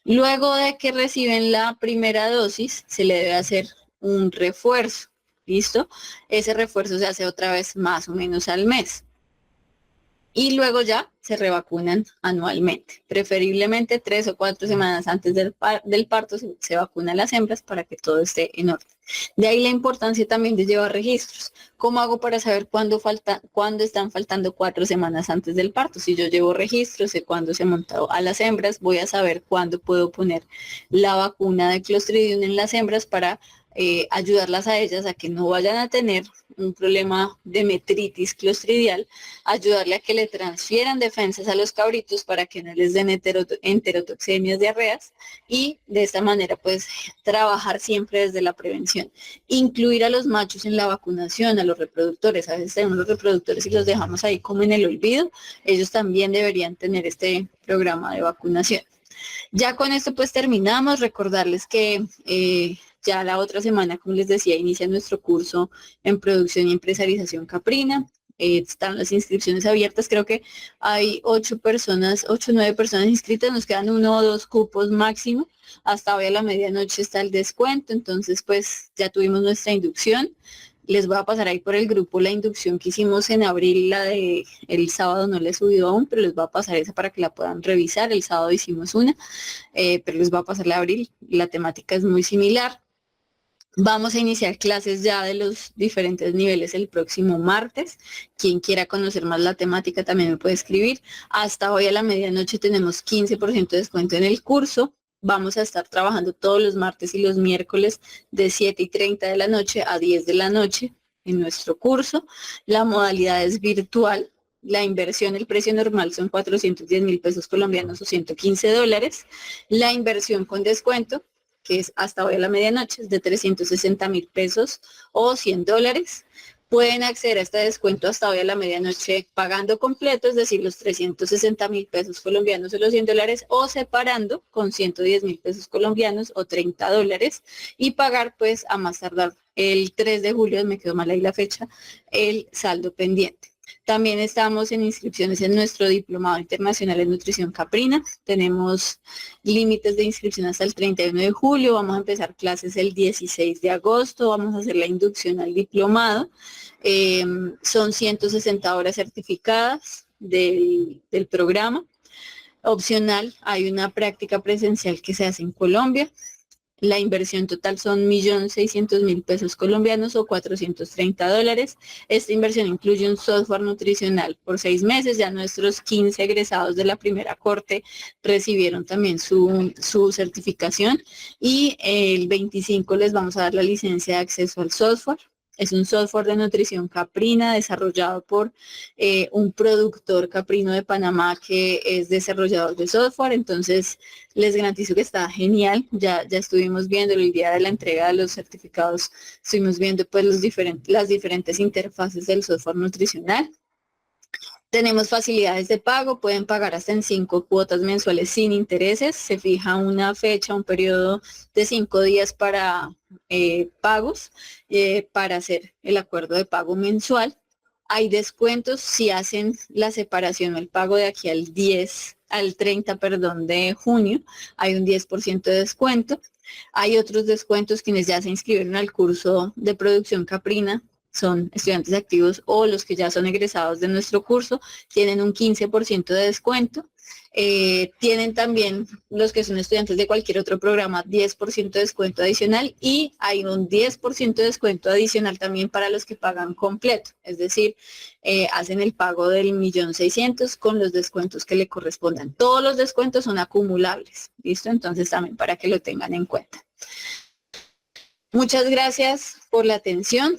Luego de que reciben la primera dosis, se le debe hacer un refuerzo. ¿Listo? Ese refuerzo se hace otra vez más o menos al mes. Y luego ya se revacunan anualmente. Preferiblemente 3 o 4 semanas antes del parto se vacunan las hembras para que todo esté en orden. De ahí la importancia también de llevar registros. ¿Cómo hago para saber cuándo están faltando 4 semanas antes del parto? Si yo llevo registros, sé cuándo se ha montado a las hembras, voy a saber cuándo puedo poner la vacuna de Clostridium en las hembras para ayudarlas a ellas a que no vayan a tener un problema de metritis clostridial, ayudarle a que le transfieran defensas a los cabritos para que no les den enterotoxemias, diarreas y de esta manera pues trabajar siempre desde la prevención. Incluir a los machos en la vacunación, a los reproductores, a veces tenemos los reproductores y los dejamos ahí como en el olvido, ellos también deberían tener este programa de vacunación. Ya con esto pues terminamos, recordarles que ya la otra semana, como les decía, inicia nuestro curso en producción y empresarización caprina. Están las inscripciones abiertas, creo que hay 8 o 9 personas inscritas, nos quedan 1 o 2 cupos máximo. Hasta hoy a la medianoche está el descuento, entonces pues ya tuvimos nuestra inducción. Les voy a pasar ahí por el grupo la inducción que hicimos en abril, la de el sábado no la he subido aún, pero les voy a pasar esa para que la puedan revisar. El sábado hicimos una, pero les voy a pasar la de abril. La temática es muy similar. Vamos a iniciar clases ya de los diferentes niveles el próximo martes. Quien quiera conocer más la temática también me puede escribir. Hasta hoy a la medianoche tenemos 15% de descuento en el curso. Vamos a estar trabajando todos los martes y los miércoles de 7:30 de la noche a 10 de la noche en nuestro curso. La modalidad es virtual. La inversión, el precio normal son 410.000 pesos colombianos o $115. La inversión con descuento, que es hasta hoy a la medianoche, es de 360.000 pesos o $100. Pueden acceder a este descuento hasta hoy a la medianoche pagando completo, es decir, los 360.000 pesos colombianos o los $100, o separando con 110.000 pesos colombianos o $30 y pagar pues a más tardar el 3 de julio, me quedó mal ahí la fecha, el saldo pendiente. También estamos en inscripciones en nuestro Diplomado Internacional en Nutrición Caprina. Tenemos límites de inscripción hasta el 31 de julio. Vamos a empezar clases el 16 de agosto. Vamos a hacer la inducción al diplomado. Son 160 horas certificadas del programa. Opcional, hay una práctica presencial que se hace en Colombia. La inversión total son 1.600.000 pesos colombianos o $430. Esta inversión incluye un software nutricional por 6 meses. Ya nuestros 15 egresados de la primera corte recibieron también su certificación y el 25 les vamos a dar la licencia de acceso al software. Es un software de nutrición caprina desarrollado por un productor caprino de Panamá que es desarrollador de software. Entonces, les garantizo que está genial. Ya estuvimos viendo el día de la entrega de los certificados, estuvimos viendo pues las diferentes interfaces del software nutricional. Tenemos facilidades de pago, pueden pagar hasta en 5 cuotas mensuales sin intereses. Se fija una fecha, un periodo de 5 días para pagos, para hacer el acuerdo de pago mensual. Hay descuentos si hacen la separación o el pago de aquí al 30, perdón, de junio. Hay un 10% de descuento. Hay otros descuentos quienes ya se inscribieron al curso de producción caprina, son estudiantes activos o los que ya son egresados de nuestro curso, tienen un 15% de descuento. Tienen también los que son estudiantes de cualquier otro programa 10% de descuento adicional y hay un 10% de descuento adicional también para los que pagan completo, es decir, hacen el pago del 1.600.000 con los descuentos que le correspondan. Todos los descuentos son acumulables, ¿listo? Entonces también para que lo tengan en cuenta. Muchas gracias por la atención.